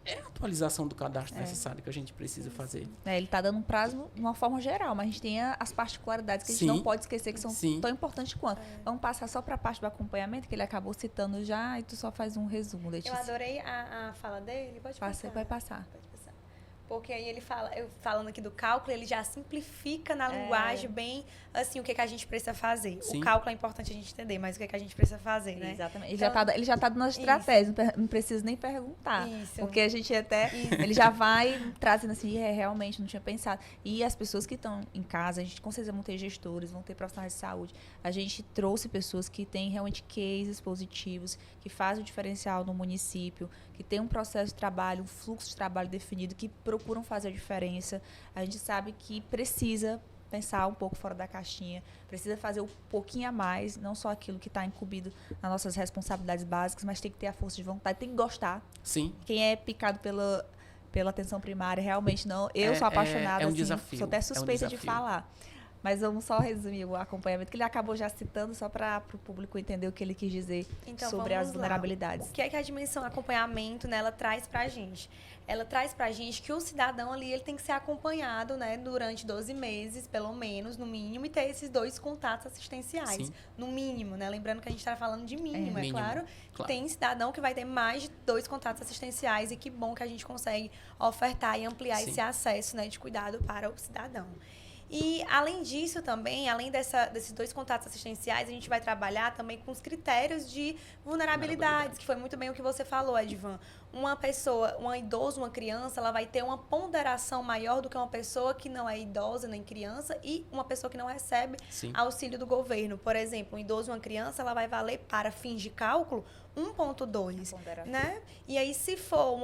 é a atualização do cadastro necessário que a gente precisa fazer. Ele está dando um prazo de uma forma geral, mas a gente tem as particularidades que a gente não pode esquecer, que são tão importantes quanto. Vamos passar só para a parte do acompanhamento, que ele acabou citando já, e tu só faz um resumo, Letícia. Eu adorei a fala dele. Pode passar. Vai passar. Porque aí ele fala, falando aqui do cálculo, ele já simplifica na linguagem bem, assim, o que a gente precisa fazer. O cálculo é importante a gente entender, mas o que a gente precisa fazer, né? Exatamente. Ele já tá dando as estratégias, não precisa nem perguntar. Porque a gente ele já vai trazendo assim, realmente, não tinha pensado. E as pessoas que estão em casa, a gente com certeza vão ter gestores, vão ter profissionais de saúde. A gente trouxe pessoas que têm realmente cases positivos, que fazem o diferencial no município, que tem um processo de trabalho, um fluxo de trabalho definido, que procuram fazer a diferença. A gente sabe que precisa pensar um pouco fora da caixinha, precisa fazer um pouquinho a mais, não só aquilo que está incumbido nas nossas responsabilidades básicas, mas tem que ter a força de vontade, tem que gostar. Sim. Quem é picado pela atenção primária, realmente não. Eu sou apaixonada, é um assim, desafio, sou até suspeita de falar. Mas vamos só resumir o acompanhamento, que ele acabou já citando, só para o público entender o que ele quis dizer Então, sobre as vamos lá. vulnerabilidades. O que é que a dimensão acompanhamento, né, ela traz pra gente? Ela traz pra gente que o cidadão ali, ele tem que ser acompanhado, né, durante 12 meses, pelo menos, no mínimo, e ter esses 2 contatos assistenciais. Sim. No mínimo, né? Lembrando que a gente está falando de mínimo, Mínimo, claro. claro. Tem cidadão que vai ter mais de 2 contatos assistenciais, e que bom que a gente consegue ofertar e ampliar Sim. esse acesso, né, de cuidado para o cidadão. E, além disso, também, além desses 2 contatos assistenciais, a gente vai trabalhar também com os critérios de vulnerabilidades, que foi muito bem o que você falou, Edvan. Uma pessoa, uma idosa, uma criança, ela vai ter uma ponderação maior do que uma pessoa que não é idosa nem criança e uma pessoa que não recebe Sim. auxílio do governo. Por exemplo, um idoso, uma criança, ela vai valer, para fins de cálculo, 1,2, né? E aí, se for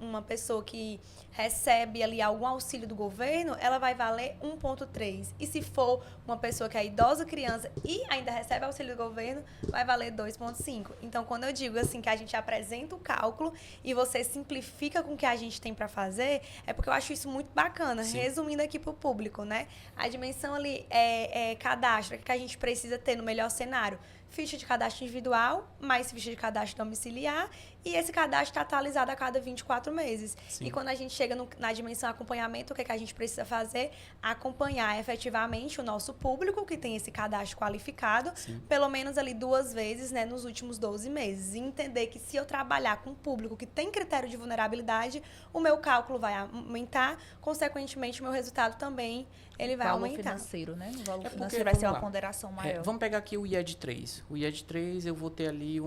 uma pessoa que recebe ali algum auxílio do governo, ela vai valer 1,3. E se for uma pessoa que é idosa, criança e ainda recebe auxílio do governo, vai valer 2,5. Então, quando eu digo assim que a gente apresenta o cálculo e você simplifica com o que a gente tem para fazer, é porque eu acho isso muito bacana. Sim. Resumindo aqui para o público, né? A dimensão ali é cadastro, que a gente precisa ter no melhor cenário. Ficha de cadastro individual, mais ficha de cadastro domiciliar, e esse cadastro está atualizado a cada 24 meses. Sim. E quando a gente chega na dimensão acompanhamento, o que é que a gente precisa fazer? Acompanhar efetivamente o nosso público que tem esse cadastro qualificado, Sim. pelo menos ali 2 vezes, né, nos últimos 12 meses. E entender que se eu trabalhar com um público que tem critério de vulnerabilidade, o meu cálculo vai aumentar, consequentemente o meu resultado também ele vai valor aumentar. financeiro, né? O valor É porque, financeiro vai ser vamos uma lá. ponderação maior. Vamos pegar aqui o IED 3. O IED 3, eu vou ter ali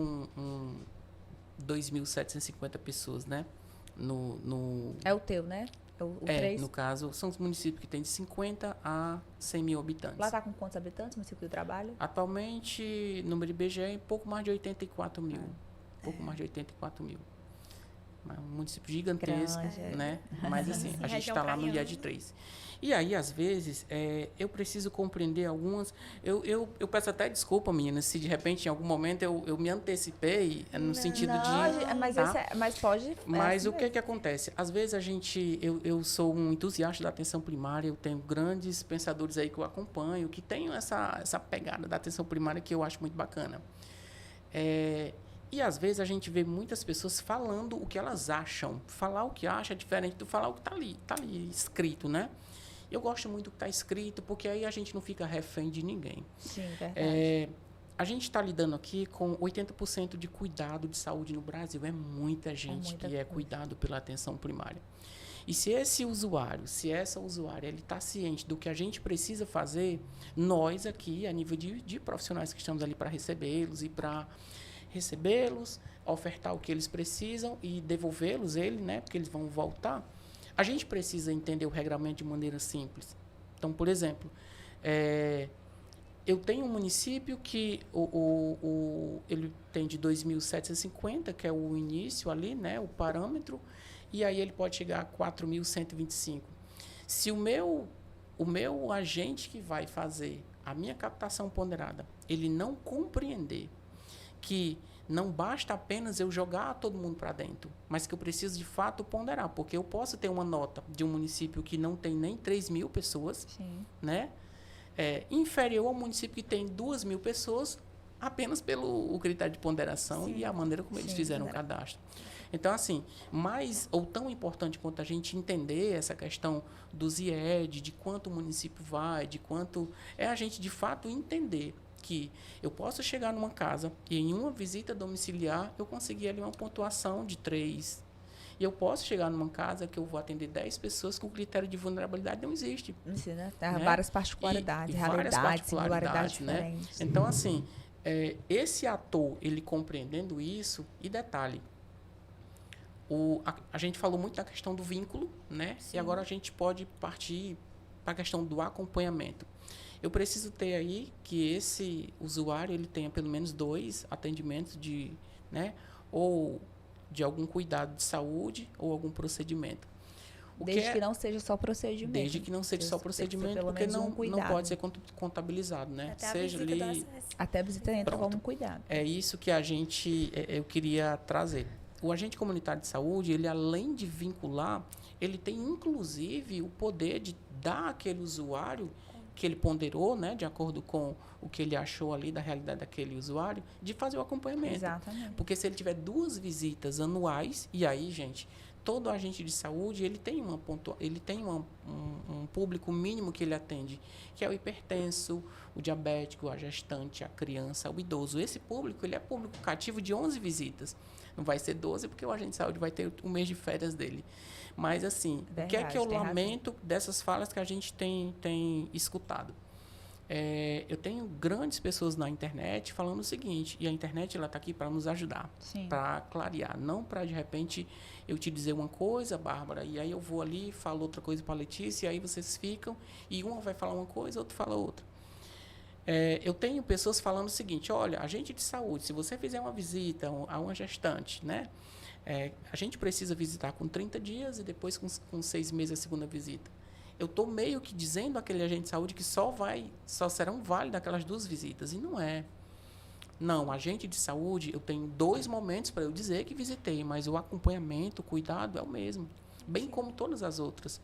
2.750 pessoas, né? É o teu, né? O 3. No caso, são os municípios que têm de 50 a 100 mil habitantes. Lá está com quantos habitantes o município do trabalho? Atualmente, número de IBGE é pouco mais de 84 mil. Pouco mais de 84 mil. É um município gigantesco, Grande, né? Mas assim, Sim, a gente região está lá no praiana. IED 3. E aí, às vezes, eu preciso compreender algumas... Eu peço até desculpa, meninas, se de repente, em algum momento, eu me antecipei no sentido de... Mas, tá? mas pode... Mas assim o que acontece? Às vezes eu sou um entusiasta da atenção primária, eu tenho grandes pensadores aí que eu acompanho, que têm essa pegada da atenção primária que eu acho muito bacana. E às vezes a gente vê muitas pessoas falando o que elas acham. Falar o que acha é diferente do falar o que está ali escrito, né? Eu gosto muito do que está escrito, porque aí a gente não fica refém de ninguém. Sim, verdade. A gente está lidando aqui com 80% de cuidado de saúde no Brasil. É muita gente muita que é coisa. cuidado pela atenção primária. E se esse usuário, se essa usuária, ele está ciente do que a gente precisa fazer, nós aqui, a nível de profissionais que estamos ali para recebê-los e para recebê-los, ofertar o que eles precisam e devolvê-los, né, porque eles vão voltar, a gente precisa entender o regramento de maneira simples. Então, por exemplo, eu tenho um município que ele tem de 2.750, que é o início ali, né, o parâmetro, e aí ele pode chegar a 4.125. Se o meu agente que vai fazer a minha captação ponderada, ele não compreender que não basta apenas eu jogar todo mundo para dentro, mas que eu preciso de fato ponderar, porque eu posso ter uma nota de um município que não tem nem 3.000 pessoas, Sim. né? Inferior ao município que tem 2.000 pessoas, apenas pelo critério de ponderação. Sim. E a maneira como eles fizeram o cadastro. Então, assim, mais ou tão importante quanto a gente entender essa questão dos IED, de quanto o município vai, de quanto... É a gente, de fato, entender que eu posso chegar numa casa e em uma visita domiciliar eu conseguir ali uma pontuação de 3. E eu posso chegar numa casa que eu vou atender 10 pessoas com critério de vulnerabilidade não existe. Sim, né? Tem várias particularidades, realidades, singularidades diferentes. Né? Então, assim, esse ator, ele compreendendo isso, e detalhe, a gente falou muito da questão do vínculo, né? Sim. E agora a gente pode partir para a questão do acompanhamento. Eu preciso ter aí que esse usuário ele tenha pelo menos 2 atendimentos né? Ou de algum cuidado de saúde ou algum procedimento. Desde que não seja só procedimento. Desde que não seja só procedimento, porque não pode ser contabilizado, né? Até seja ali... Até a visita entra como cuidado. É isso que eu queria trazer. O agente comunitário de saúde, ele além de vincular, ele tem inclusive o poder de dar àquele usuário que ele ponderou, né, de acordo com o que ele achou ali da realidade daquele usuário, de fazer o acompanhamento. Exatamente. Porque se ele tiver 2 visitas anuais, e aí, gente, todo agente de saúde, ele tem um público mínimo que ele atende, que é o hipertenso, o diabético, a gestante, a criança, o idoso. Esse público, ele é público cativo de 11 visitas. Não vai ser 12, porque o agente de saúde vai ter um mês de férias dele. Mas, assim, o que é que eu lamento dessas falas que a gente tem escutado? Eu tenho grandes pessoas na internet falando o seguinte, e a internet está aqui para nos ajudar, para clarear, não para, de repente, eu te dizer uma coisa, Bárbara, e aí eu vou ali, falo outra coisa para a Letícia, e aí vocês ficam, e uma vai falar uma coisa, outro fala outra. Eu tenho pessoas falando o seguinte, olha, agente de saúde, se você fizer uma visita a uma gestante, né, a gente precisa visitar com 30 dias e depois com 6 meses a segunda visita. Eu estou meio que dizendo àquele agente de saúde que só serão válidas aquelas 2 visitas. E não é. Não, agente de saúde, eu tenho 2 momentos para eu dizer que visitei, mas o acompanhamento, o cuidado é o mesmo. Bem como todas as outras,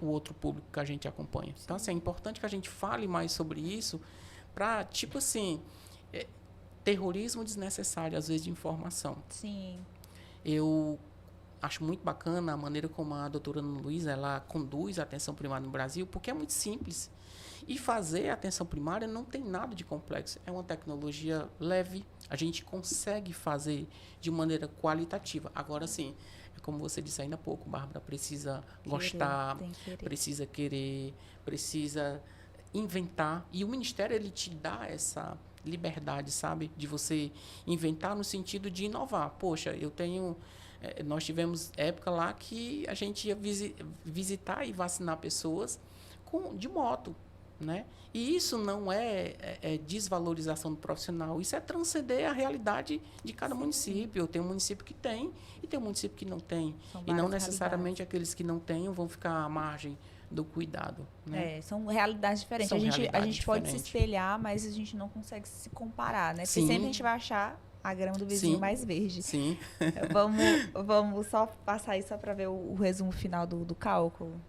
o outro público que a gente acompanha. Então, assim, é importante que a gente fale mais sobre isso para, tipo assim, terrorismo desnecessário, às vezes, de informação. Sim. Eu acho muito bacana a maneira como a doutora Ana Luísa, ela conduz a atenção primária no Brasil, porque é muito simples. E fazer a atenção primária não tem nada de complexo. É uma tecnologia leve, a gente consegue fazer de maneira qualitativa. Agora, sim, como você disse ainda há pouco, Bárbara, precisa gostar, precisa querer, precisa inventar. E o Ministério, ele te dá essa liberdade, sabe? De você inventar no sentido de inovar. Poxa, nós tivemos época lá que a gente ia visitar e vacinar pessoas de moto, né? E isso não é desvalorização do profissional, isso é transcender a realidade de cada município. Tem um município que tem e tem um município que não tem. E não necessariamente aqueles que não têm vão ficar à margem do cuidado, né? São realidades diferentes. A gente pode se espelhar, mas a gente não consegue se comparar, né? Porque sempre a gente vai achar a grama do vizinho mais verde. Sim. Vamos só passar aí só para ver o resumo final do cálculo.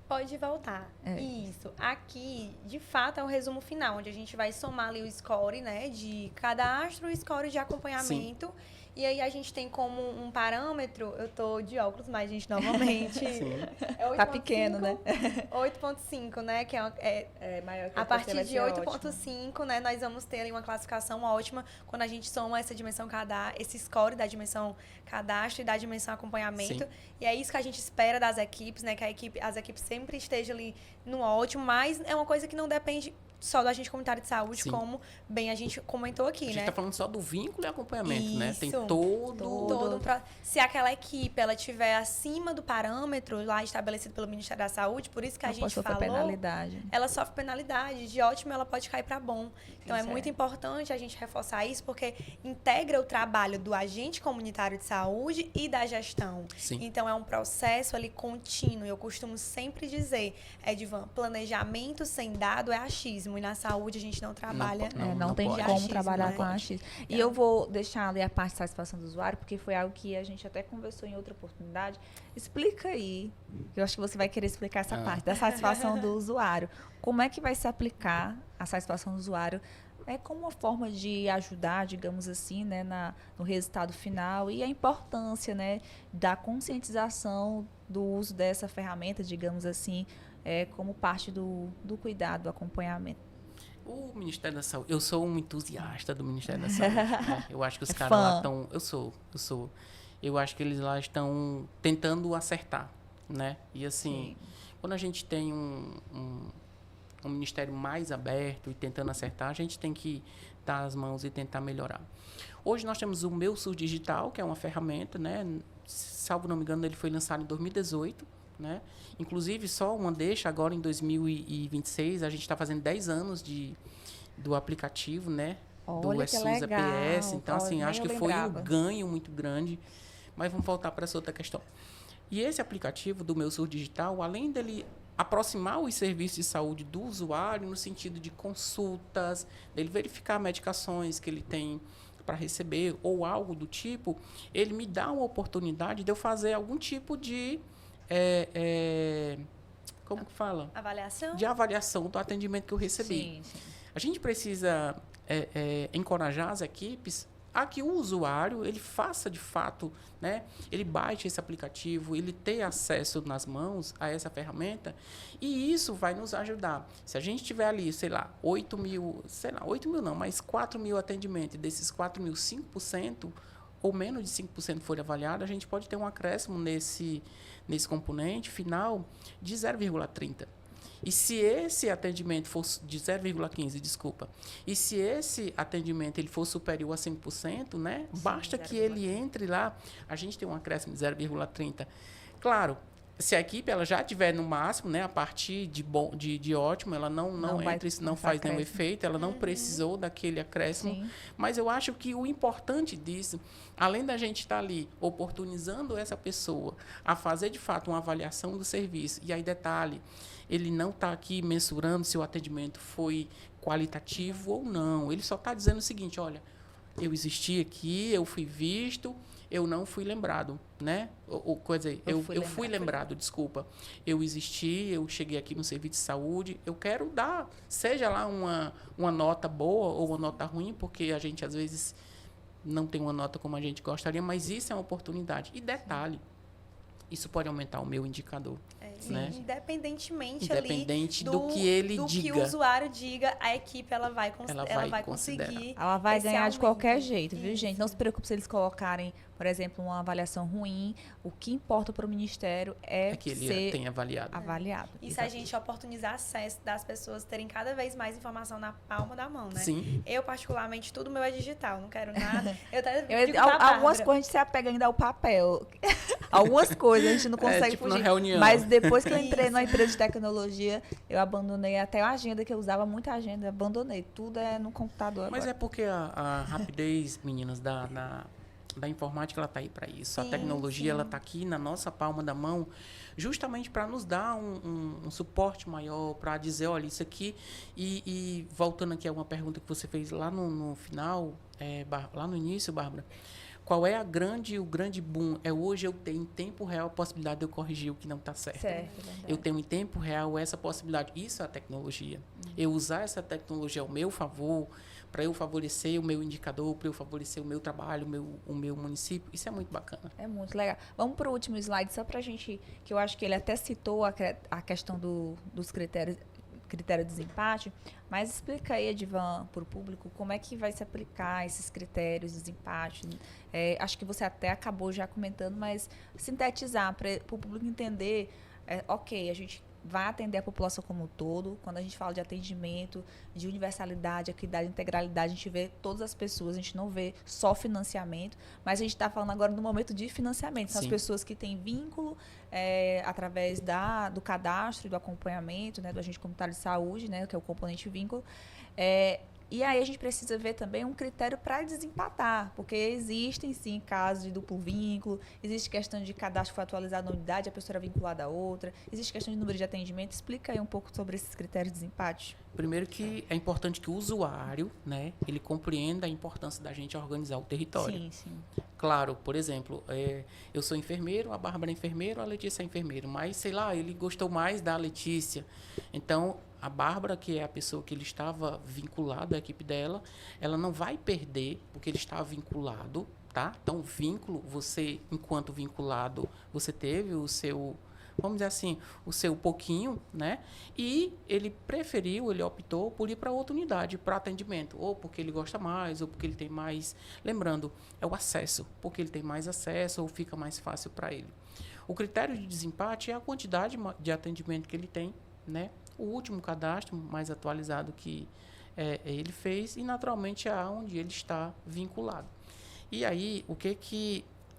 Pode voltar. Isso. Aqui, de fato, é o resumo final, onde a gente vai somar ali o score, né, de cadastro e score de acompanhamento. Sim. E aí a gente tem como um parâmetro, eu tô de óculos, mas, gente, novamente... Tá pequeno, né? 8.5, né? Que é maior que a partir de 8.5, né? Nós vamos ter ali uma classificação ótima quando a gente soma essa dimensão esse score da dimensão cadastro e da dimensão acompanhamento. Sim. E é isso que a gente espera das equipes, né? Que as equipes sempre estejam ali no ótimo, mas é uma coisa que não depende só do agente comunitário de saúde, sim, como bem a gente comentou aqui, né? A gente está falando só do vínculo e acompanhamento, isso, né? Tem se aquela equipe ela tiver acima do parâmetro lá estabelecido pelo Ministério da Saúde, por isso que a gente falou, penalidade. Ela sofre penalidade. De ótimo, ela pode cair para bom. Então, é muito importante a gente reforçar isso, porque integra o trabalho do agente comunitário de saúde e da gestão. Sim. Então, é um processo ali contínuo. Eu costumo sempre dizer, Edvan, planejamento sem dado é achismo. E na saúde a gente não trabalha. Não tem como achismo, trabalhar com achismo. E eu vou deixar ali a parte de satisfação do usuário, porque foi algo que a gente até conversou em outra oportunidade. Explica aí, eu acho que você vai querer explicar essa parte da satisfação do usuário. Como é que vai se aplicar a satisfação do usuário como uma forma de ajudar, digamos assim, né, no resultado final, e a importância, né, da conscientização do uso dessa ferramenta, digamos assim, como parte do cuidado, do acompanhamento. O Ministério da Saúde, eu sou um entusiasta do Ministério da Saúde, né? Eu acho que os caras lá estão... Eu sou. Eu acho que eles lá estão tentando acertar, né? E assim, quando a gente tem um ministério mais aberto e tentando acertar, a gente tem que dar as mãos e tentar melhorar. Hoje nós temos o Meu SUS Digital, que é uma ferramenta, né? Salvo não me engano, ele foi lançado em 2018, né? Inclusive, só uma deixa, agora em 2026, a gente está fazendo 10 anos do aplicativo, né? Olha, do SUS EPS. Então, assim, acho que foi um ganho muito grande. Mas vamos voltar para essa outra questão. E esse aplicativo do Meu SUS Digital, além dele aproximar os serviços de saúde do usuário, no sentido de consultas, dele verificar medicações que ele tem para receber ou algo do tipo, ele me dá uma oportunidade de eu fazer algum tipo de... como que fala? Avaliação? De avaliação do atendimento que eu recebi. Sim, sim. A gente precisa encorajar as equipes a que o usuário ele faça de fato, né? Ele baixe esse aplicativo, ele tenha acesso nas mãos a essa ferramenta e isso vai nos ajudar. Se a gente tiver ali, sei lá, 8 mil não, mas 4 mil atendimentos, e desses 4 mil, 5% ou menos de 5% for avaliado, a gente pode ter um acréscimo nesse componente final de 0,30. E se esse atendimento for de 0,15, desculpa, e se esse atendimento ele for superior a 5%, né, sim, basta que ele entre lá, a gente tem um acréscimo de 0,30. Claro, se a equipe ela já tiver no máximo, né, a partir de ótimo, ela não entra, isso não faz nenhum efeito, ela não precisou daquele acréscimo. Sim. Mas eu acho que o importante disso, além da gente estar ali oportunizando essa pessoa a fazer de fato uma avaliação do serviço, e aí detalhe, ele não está aqui mensurando se o atendimento foi qualitativo ou não. Ele só está dizendo o seguinte, olha, eu existi aqui, eu fui visto, eu não fui lembrado, né? Eu fui lembrado, desculpa. Eu existi, eu cheguei aqui no serviço de saúde, eu quero dar, seja lá uma nota boa ou uma nota ruim, porque a gente às vezes não tem uma nota como a gente gostaria, mas isso é uma oportunidade. E detalhe, isso pode aumentar o meu indicador. Né? Independente do que ele diga. Do que o usuário diga, a equipe ela vai conseguir. Ela vai ganhar de qualquer jeito, viu, gente? Não se preocupe se eles colocarem, por exemplo, uma avaliação ruim. O que importa para o Ministério é que ele ser tenha avaliado. E se a gente oportunizar acesso das pessoas terem cada vez mais informação na palma da mão, né? Sim. Eu, particularmente, tudo meu é digital, não quero nada. Algumas coisas a gente se apega ainda ao papel. Algumas coisas a gente não consegue tipo fugir. Reunião. Mas depois que eu entrei numa empresa de tecnologia, eu abandonei até a agenda, que eu usava muita agenda, abandonei. Tudo é no computador agora. Mas é porque a rapidez, meninas, da informática, ela está aí para isso. Sim, a tecnologia, ela está aqui na nossa palma da mão, justamente para nos dar um suporte maior, para dizer, olha, isso aqui... E voltando aqui a uma pergunta que você fez lá no final, lá no início, Bárbara, qual é o grande boom? Hoje eu tenho em tempo real a possibilidade de eu corrigir o que não está certo. Eu tenho em tempo real essa possibilidade. Isso é a tecnologia. Eu usar essa tecnologia ao meu favor, para eu favorecer o meu indicador, para eu favorecer o meu trabalho, o meu município. Isso é muito bacana. É muito legal. Vamos para o último slide, só para a gente, que eu acho que ele até citou a questão dos critérios de desempate, mas explica aí, Edivan, para o público, como é que vai se aplicar esses critérios de desempate. Acho que você até acabou já comentando, mas sintetizar para o público entender, ok, a gente vai atender a população como um todo. Quando a gente fala de atendimento, de universalidade, equidade, integralidade, a gente vê todas as pessoas, a gente não vê só financiamento, mas a gente está falando agora no momento de financiamento. São Sim. as pessoas que têm vínculo através do cadastro e do acompanhamento, né, do agente comunitário de saúde, né, que é o componente vínculo. E aí a gente precisa ver também um critério para desempatar, porque existem, sim, casos de duplo vínculo, existe questão de cadastro que foi atualizado na unidade, a pessoa era vinculada a outra, existe questão de número de atendimento. Explica aí um pouco sobre esses critérios de desempate. Primeiro que é importante que o usuário, né, ele compreenda a importância da gente organizar o território. Sim, sim. Claro, por exemplo, eu sou enfermeiro, a Bárbara é enfermeira, a Letícia é enfermeira, mas, sei lá, ele gostou mais da Letícia. Então, a Bárbara, que é a pessoa que ele estava vinculado à equipe dela, ela não vai perder, porque ele está vinculado, tá? Então, vínculo, você, enquanto vinculado, você teve o seu, vamos dizer assim, o seu pouquinho, né? E ele optou por ir para outra unidade, para atendimento, ou porque ele gosta mais, ou porque ele tem mais... Lembrando, é o acesso, porque ele tem mais acesso, ou fica mais fácil para ele. O critério de desempate é a quantidade de atendimento que ele tem, né? O último cadastro mais atualizado que ele fez e, naturalmente, aonde ele está vinculado. E aí,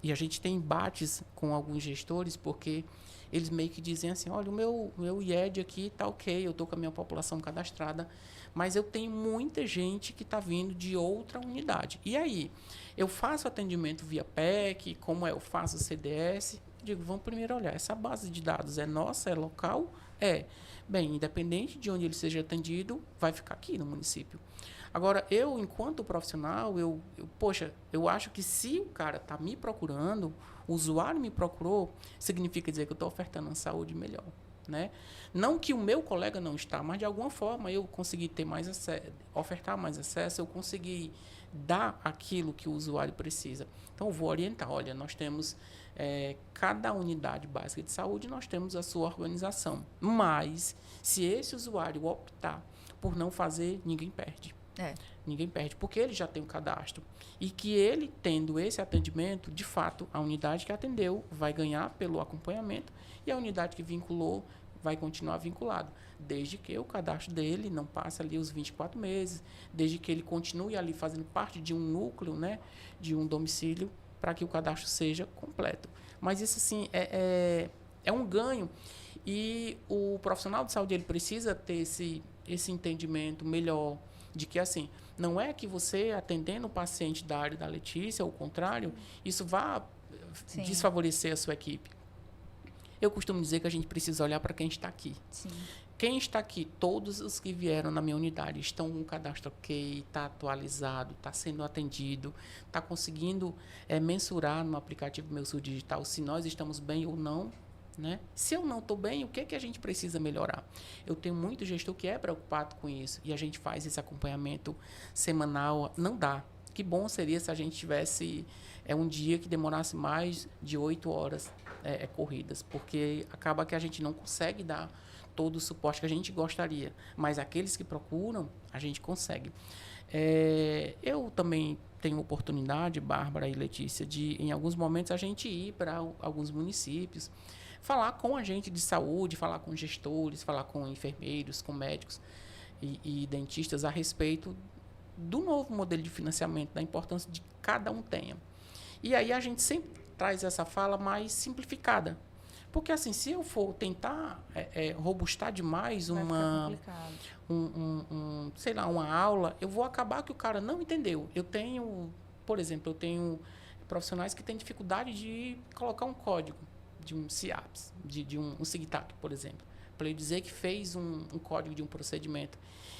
e a gente tem embates com alguns gestores, porque eles meio que dizem assim, olha, o meu IED aqui está ok, eu estou com a minha população cadastrada, mas eu tenho muita gente que está vindo de outra unidade. E aí, eu faço atendimento via PEC, como eu faço CDS? Eu digo, vamos primeiro olhar, essa base de dados é nossa, é local? Bem, independente de onde ele seja atendido, vai ficar aqui no município. Agora, eu, enquanto profissional, eu acho que se o cara está me procurando, o usuário me procurou, significa dizer que eu estou ofertando uma saúde melhor, né? Não que o meu colega não está, mas de alguma forma eu consegui ter mais acesso, ofertar mais acesso, eu consegui dar aquilo que o usuário precisa. Então, eu vou orientar. Olha, nós temos cada unidade básica de saúde, nós temos a sua organização. Mas, se esse usuário optar por não fazer, ninguém perde. Ninguém perde, porque ele já tem um cadastro. E que ele, tendo esse atendimento, de fato, a unidade que atendeu vai ganhar pelo acompanhamento e a unidade que vinculou vai continuar vinculado, desde que o cadastro dele não passe ali os 24 meses, desde que ele continue ali fazendo parte de um núcleo, né, de um domicílio, para que o cadastro seja completo. Mas isso, assim, é um ganho e o profissional de saúde ele precisa ter esse entendimento melhor de que, assim, não é que você atendendo o paciente da área da Letícia, ou o contrário, isso vá desfavorecer a sua equipe. Eu costumo dizer que a gente precisa olhar para quem está aqui. Sim. Quem está aqui, todos os que vieram na minha unidade, estão com o cadastro ok, está atualizado, está sendo atendido, está conseguindo mensurar no aplicativo Meu SUS Digital se nós estamos bem ou não. Né? Se eu não estou bem, o que é que a gente precisa melhorar? Eu tenho muito gestor que é preocupado com isso e a gente faz esse acompanhamento semanal. Não dá. Que bom seria se a gente tivesse um dia que demorasse mais de 8 horas corridas, porque acaba que a gente não consegue dar todo o suporte que a gente gostaria, mas aqueles que procuram, a gente consegue. Eu também tenho oportunidade, Bárbara e Letícia, de, em alguns momentos, a gente ir para alguns municípios, falar com agente de saúde, falar com gestores, falar com enfermeiros, com médicos e dentistas a respeito do novo modelo de financiamento, da importância de que cada um tenha. E aí a gente sempre traz essa fala mais simplificada. Porque, assim, se eu for tentar robustar demais sei lá, uma aula, eu vou acabar que o cara não entendeu. Eu tenho, por exemplo, profissionais que têm dificuldade de colocar um código de um CIAPS, de um SIGTAC, por exemplo, para ele dizer que fez um código de um procedimento.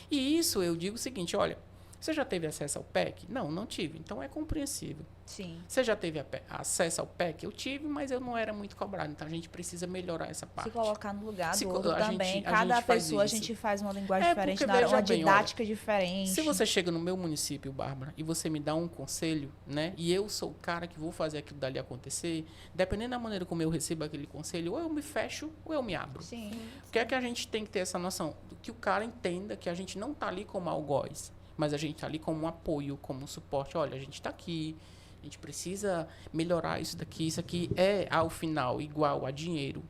E isso eu digo o seguinte, olha, você já teve acesso ao PEC? Não, não tive. Então, é compreensível. Sim. Você já teve acesso ao PEC? Eu tive, mas eu não era muito cobrado. Então, a gente precisa melhorar essa parte. Se colocar no lugar do outro a também. Gente, Cada pessoa, a gente faz uma linguagem diferente, uma didática diferente. Se você chega no meu município, Bárbara, e você me dá um conselho, né? E eu sou o cara que vou fazer aquilo dali acontecer, dependendo da maneira como eu recebo aquele conselho, ou eu me fecho, ou eu me abro. Sim. O que é que a gente tem que ter essa noção? Que o cara entenda que a gente não está ali como algoz, mas a gente está ali como um apoio, como um suporte. Olha, a gente está aqui, a gente precisa melhorar isso aqui é, ao final, igual a dinheiro.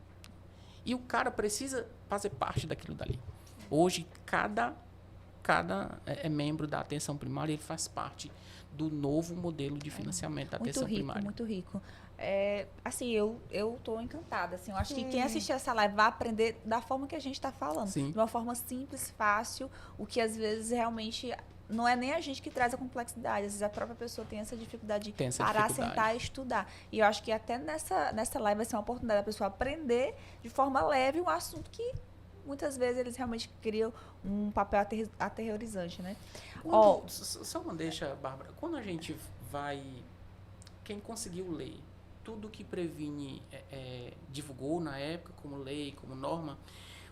E o cara precisa fazer parte daquilo dali. Hoje, cada membro da atenção primária, ele faz parte do novo modelo de financiamento da atenção primária. Muito rico. Assim, eu estou encantada. Assim, eu acho que quem assistir essa live vai aprender da forma que a gente está falando. Sim. De uma forma simples, fácil, o que às vezes realmente não é nem a gente que traz a complexidade. Às vezes a própria pessoa tem essa dificuldade de parar, sentar e estudar. E eu acho que até nessa live vai ser uma oportunidade da pessoa aprender de forma leve um assunto que muitas vezes eles realmente criam um papel aterrorizante, né? Só uma deixa, Bárbara. Quando a gente vai... Quem conseguiu ler tudo que Previne divulgou na época, como lei, como norma,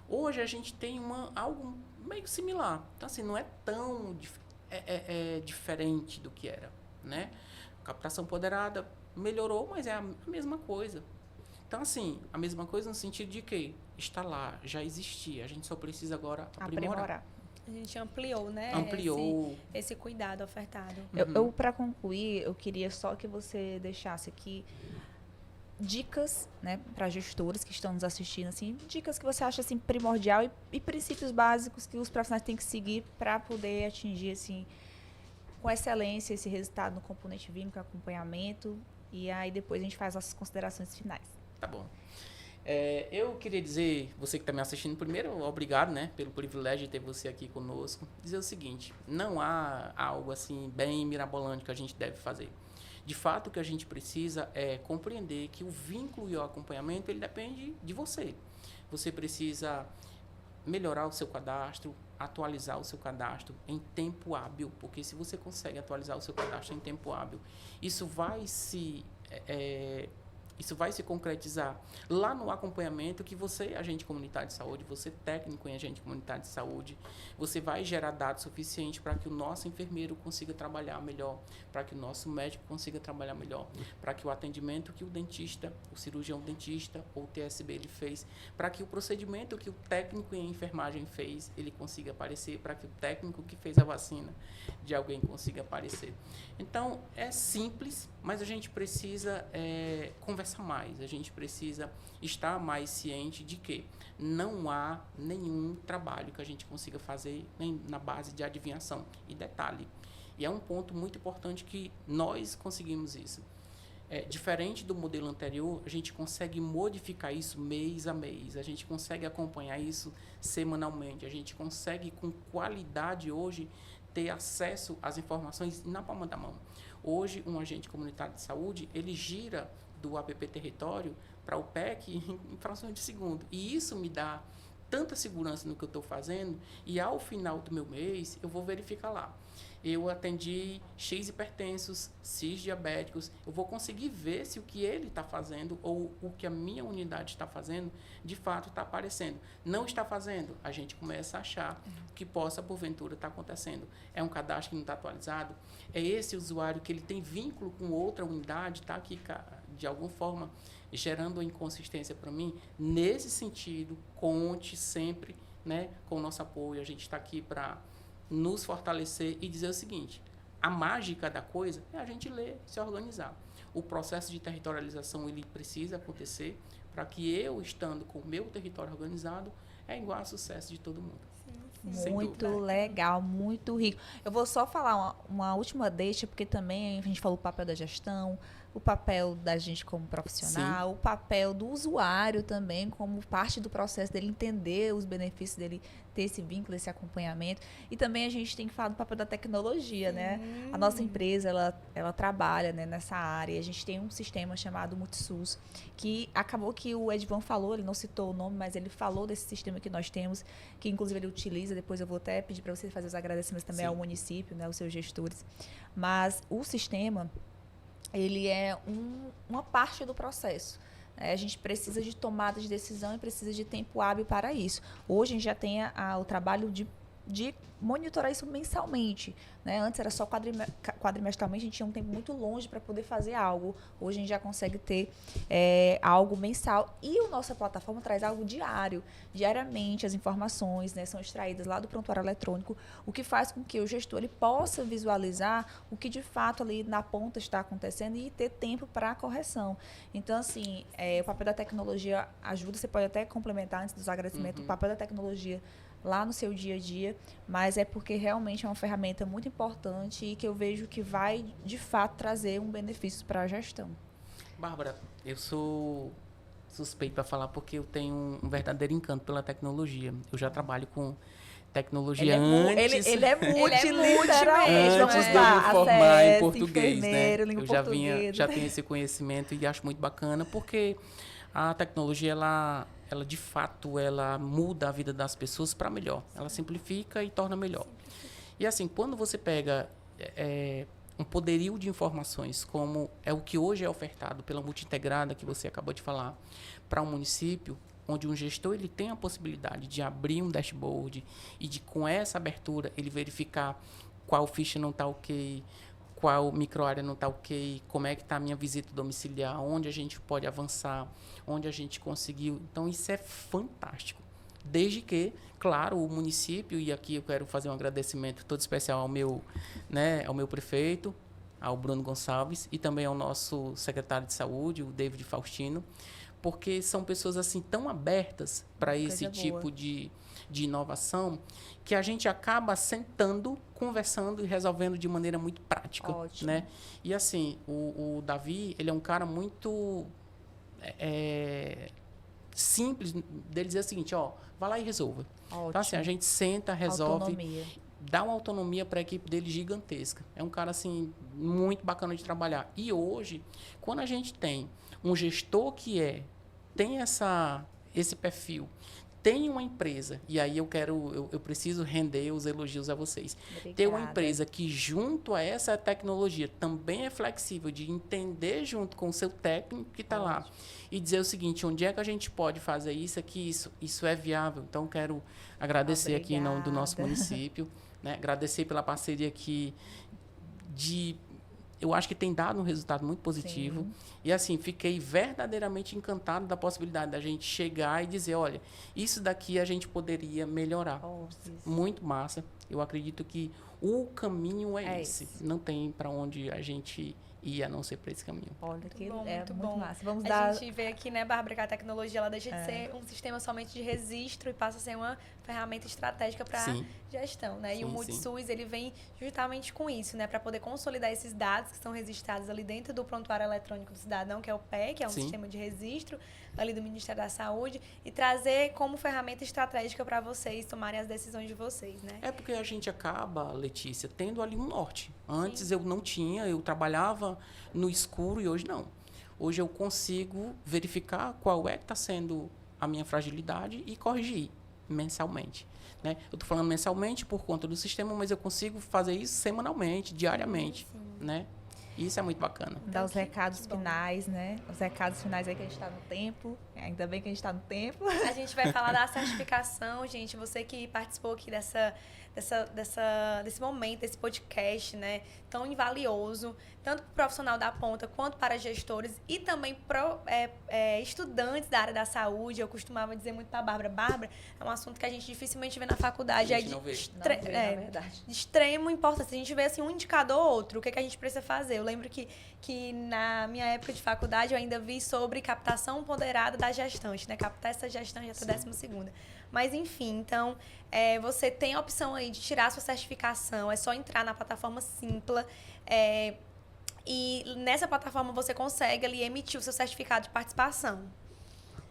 hoje a gente tem algo meio similar. Então, assim, não é tão diferente do que era, né? Captação poderada melhorou, mas é a mesma coisa. Então, assim, a mesma coisa no sentido de que está lá, já existia. A gente só precisa agora aprimorar. A gente ampliou, né? Ampliou. Esse cuidado ofertado. Eu para concluir, eu queria só que você deixasse aqui dicas, né, para gestores que estão nos assistindo, assim, dicas que você acha assim primordial e princípios básicos que os profissionais têm que seguir para poder atingir assim com excelência esse resultado no componente vínculo, acompanhamento, e aí depois a gente faz nossas considerações finais. Tá bom. Eu queria dizer, você que está me assistindo, primeiro, obrigado, né, pelo privilégio de ter você aqui conosco. Dizer o seguinte, não há algo assim bem mirabolante que a gente deve fazer. De fato, o que a gente precisa é compreender que o vínculo e o acompanhamento, ele depende de você. Você precisa melhorar o seu cadastro, atualizar o seu cadastro em tempo hábil, porque se você consegue atualizar o seu cadastro em tempo hábil, isso vai se Isso vai se concretizar lá no acompanhamento que você, agente comunitário de saúde, você técnico em agente comunitário de saúde, você vai gerar dados suficientes para que o nosso enfermeiro consiga trabalhar melhor, para que o nosso médico consiga trabalhar melhor, para que o atendimento que o dentista, o cirurgião dentista ou o TSB ele fez, para que o procedimento que o técnico em enfermagem fez, ele consiga aparecer, para que o técnico que fez a vacina de alguém consiga aparecer. Então, é simples, mas a gente precisa conversar mais, a gente precisa estar mais ciente de que não há nenhum trabalho que a gente consiga fazer nem na base de adivinhação. E detalhe, e é um ponto muito importante que nós conseguimos isso. Diferente do modelo anterior, a gente consegue modificar isso mês a mês, a gente consegue acompanhar isso semanalmente, a gente consegue com qualidade hoje ter acesso às informações na palma da mão. Hoje, um agente comunitário de saúde, ele gira do APP Território para o PEC em frações de segundo. E isso me dá tanta segurança no que eu estou fazendo, e ao final do meu mês, eu vou verificar lá. Eu atendi X hipertensos, X diabéticos, eu vou conseguir ver se o que ele está fazendo ou o que a minha unidade está fazendo, de fato está aparecendo. Não está fazendo, a gente começa a achar que possa, porventura, estar acontecendo. É um cadastro que não está atualizado? É esse usuário que ele tem vínculo com outra unidade, está aqui, de alguma forma, gerando uma inconsistência para mim? Nesse sentido, conte sempre, né, com o nosso apoio. A gente está aqui para nos fortalecer e dizer o seguinte: a mágica da coisa é a gente ler, se organizar. O processo de territorialização ele precisa acontecer para que eu, estando com o meu território organizado, é igual a sucesso de todo mundo. Muito legal, muito rico. Eu vou só falar uma última deixa, porque também a gente falou o papel da gestão, o papel da gente como profissional, Sim. o papel do usuário também, como parte do processo dele entender os benefícios dele, ter esse vínculo, esse acompanhamento. E também a gente tem que falar do papel da tecnologia, né? A nossa empresa, ela trabalha, né, nessa área. A gente tem um sistema chamado Multisus, que acabou que o Edvan falou, ele não citou o nome, mas ele falou desse sistema que nós temos, que inclusive ele utiliza. Depois eu vou até pedir para você fazer os agradecimentos também ao município, né, aos seus gestores. Mas o sistema, ele é uma parte do processo. A gente precisa de tomada de decisão e precisa de tempo hábil para isso. Hoje a gente já tem o trabalho de monitorar isso mensalmente, né? Antes era só quadrimestralmente, a gente tinha um tempo muito longe para poder fazer algo. Hoje a gente já consegue ter algo mensal. E a nossa plataforma traz algo diário. Diariamente as informações, né, são extraídas lá do prontuário eletrônico, o que faz com que o gestor ele possa visualizar o que de fato ali na ponta está acontecendo e ter tempo para a correção. Então, assim, o papel da tecnologia ajuda, você pode até complementar antes dos agradecimentos, o papel da tecnologia lá no seu dia a dia, mas é porque realmente é uma ferramenta muito importante e que eu vejo que vai, de fato, trazer um benefício para a gestão. Bárbara, eu sou suspeito para falar porque eu tenho um verdadeiro encanto pela tecnologia. Eu já trabalho com tecnologia antes. Ele é multi, literalmente. Antes de eu me formar em português, né? Eu já tenho esse conhecimento e acho muito bacana porque a tecnologia, ela de fato, ela muda a vida das pessoas para melhor. Ela simplifica e torna melhor. E assim, quando você pega um poderio de informações, como é o que hoje é ofertado pela Multiintegrada, que você acabou de falar, para um município, onde um gestor ele tem a possibilidade de abrir um dashboard e de, com essa abertura, ele verificar qual ficha não está ok, qual microárea não está ok, como é que está a minha visita domiciliar, onde a gente pode avançar, onde a gente conseguiu. Então, isso é fantástico. Desde que, claro, o município, e aqui eu quero fazer um agradecimento todo especial ao meu prefeito, ao Bruno Gonçalves, e também ao nosso secretário de saúde, o David Faustino, porque são pessoas assim tão abertas para esse tipo de inovação, que a gente acaba sentando, conversando e resolvendo de maneira muito prática. Ótimo. Né? E assim, o Davi, ele é um cara muito simples dele dizer o seguinte, vai lá e resolva. Ótimo. Então assim, a gente senta, resolve, autonomia. dá uma autonomia para a equipe dele gigantesca. É um cara assim muito bacana de trabalhar. E hoje, quando a gente tem um gestor que tem esse perfil, tem uma empresa, e aí eu preciso render os elogios a vocês. Obrigada. Ter uma empresa que, junto a essa tecnologia, também é flexível, de entender junto com o seu técnico que está lá, e dizer o seguinte, onde é que a gente pode fazer isso aqui, isso é viável. Então, quero agradecer aqui em nome do nosso município, né? Agradecer pela parceria aqui eu acho que tem dado um resultado muito positivo. Sim. E, assim, fiquei verdadeiramente encantado da possibilidade da gente chegar e dizer, olha, isso daqui a gente poderia melhorar. Muito massa. Eu acredito que o caminho é esse. Não tem para onde a gente ir a não ser para esse caminho. Olha, que bom, é muito bom. Massa. Vamos a gente vê aqui, né, Bárbara, que a tecnologia ela deixa de ser um sistema somente de registro e passa a ser uma ferramenta estratégica para a gestão, né? E o MultiSUS, ele vem justamente com isso, né, para poder consolidar esses dados que estão registrados ali dentro do prontuário eletrônico do cidadão, que é o PEC, que é um sistema de registro ali do Ministério da Saúde, e trazer como ferramenta estratégica para vocês tomarem as decisões de vocês, né? É porque a gente acaba, Letícia, tendo ali um norte. Antes eu não tinha, eu trabalhava no escuro e hoje não. Hoje eu consigo verificar qual é que está sendo a minha fragilidade e corrigir mensalmente, né? Eu estou falando mensalmente por conta do sistema, mas eu consigo fazer isso semanalmente, diariamente, né? Isso é muito bacana. Dar os recados finais, né? Os recados finais aí que a gente está no tempo. Ainda bem que a gente está no tempo. A gente vai falar da certificação, gente. Você que participou aqui desse momento, desse podcast, né? Tão valioso, tanto para o profissional da ponta quanto para gestores e também para estudantes da área da saúde. Eu costumava dizer muito para a Bárbara, é um assunto que a gente dificilmente vê na faculdade. Na verdade. De extremo importância. A gente vê assim, um indicador ou outro, o que a gente precisa fazer. Eu lembro que na minha época de faculdade eu ainda vi sobre captação ponderada da gestante, né? Captar essa gestante até a 12ª. Mas, enfim, então, você tem a opção aí de tirar a sua certificação, é só entrar na plataforma Simpla, e nessa plataforma você consegue ali emitir o seu certificado de participação.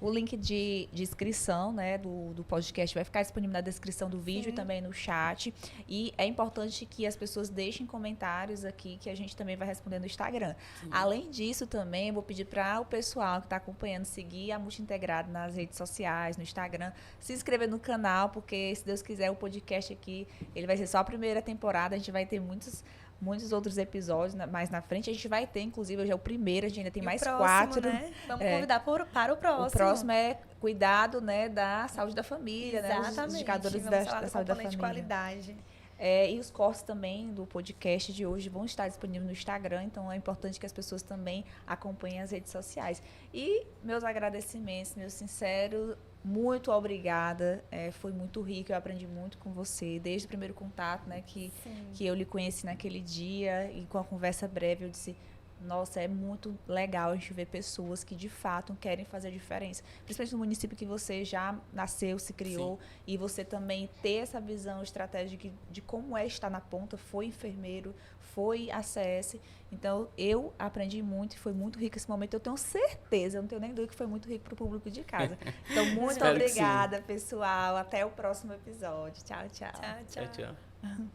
O link de inscrição, né, do podcast vai ficar disponível na descrição do vídeo e também no chat. E é importante que as pessoas deixem comentários aqui, que a gente também vai responder no Instagram. Além disso, também, eu vou pedir para o pessoal que está acompanhando seguir a Multiintegrado nas redes sociais, no Instagram, se inscrever no canal, porque, se Deus quiser, o podcast aqui, ele vai ser só a primeira temporada, a gente vai ter muitos outros episódios mais na frente. A gente vai ter, inclusive, hoje é o primeiro, a gente ainda tem mais próximo, 4. Né? Vamos convidar para o próximo. O próximo é cuidado, né, da saúde da família, exatamente, né, os indicadores da saúde da família. De qualidade. E os cortes também do podcast de hoje vão estar disponíveis no Instagram, então é importante que as pessoas também acompanhem as redes sociais. E meus agradecimentos, meu sincero, muito obrigada, foi muito rico, eu aprendi muito com você, desde o primeiro contato, né, que eu lhe conheci naquele dia, e com a conversa breve eu disse, nossa, é muito legal a gente ver pessoas que de fato querem fazer a diferença, principalmente no município que você já nasceu, se criou, e você também ter essa visão estratégica de como é estar na ponta, foi enfermeiro, foi ACS, então eu aprendi muito e foi muito rico esse momento, eu tenho certeza, eu não tenho nem dúvida que foi muito rico para o público de casa. Então, muito obrigada, pessoal, até o próximo episódio. Tchau, tchau. Tchau, tchau. Tchau, tchau.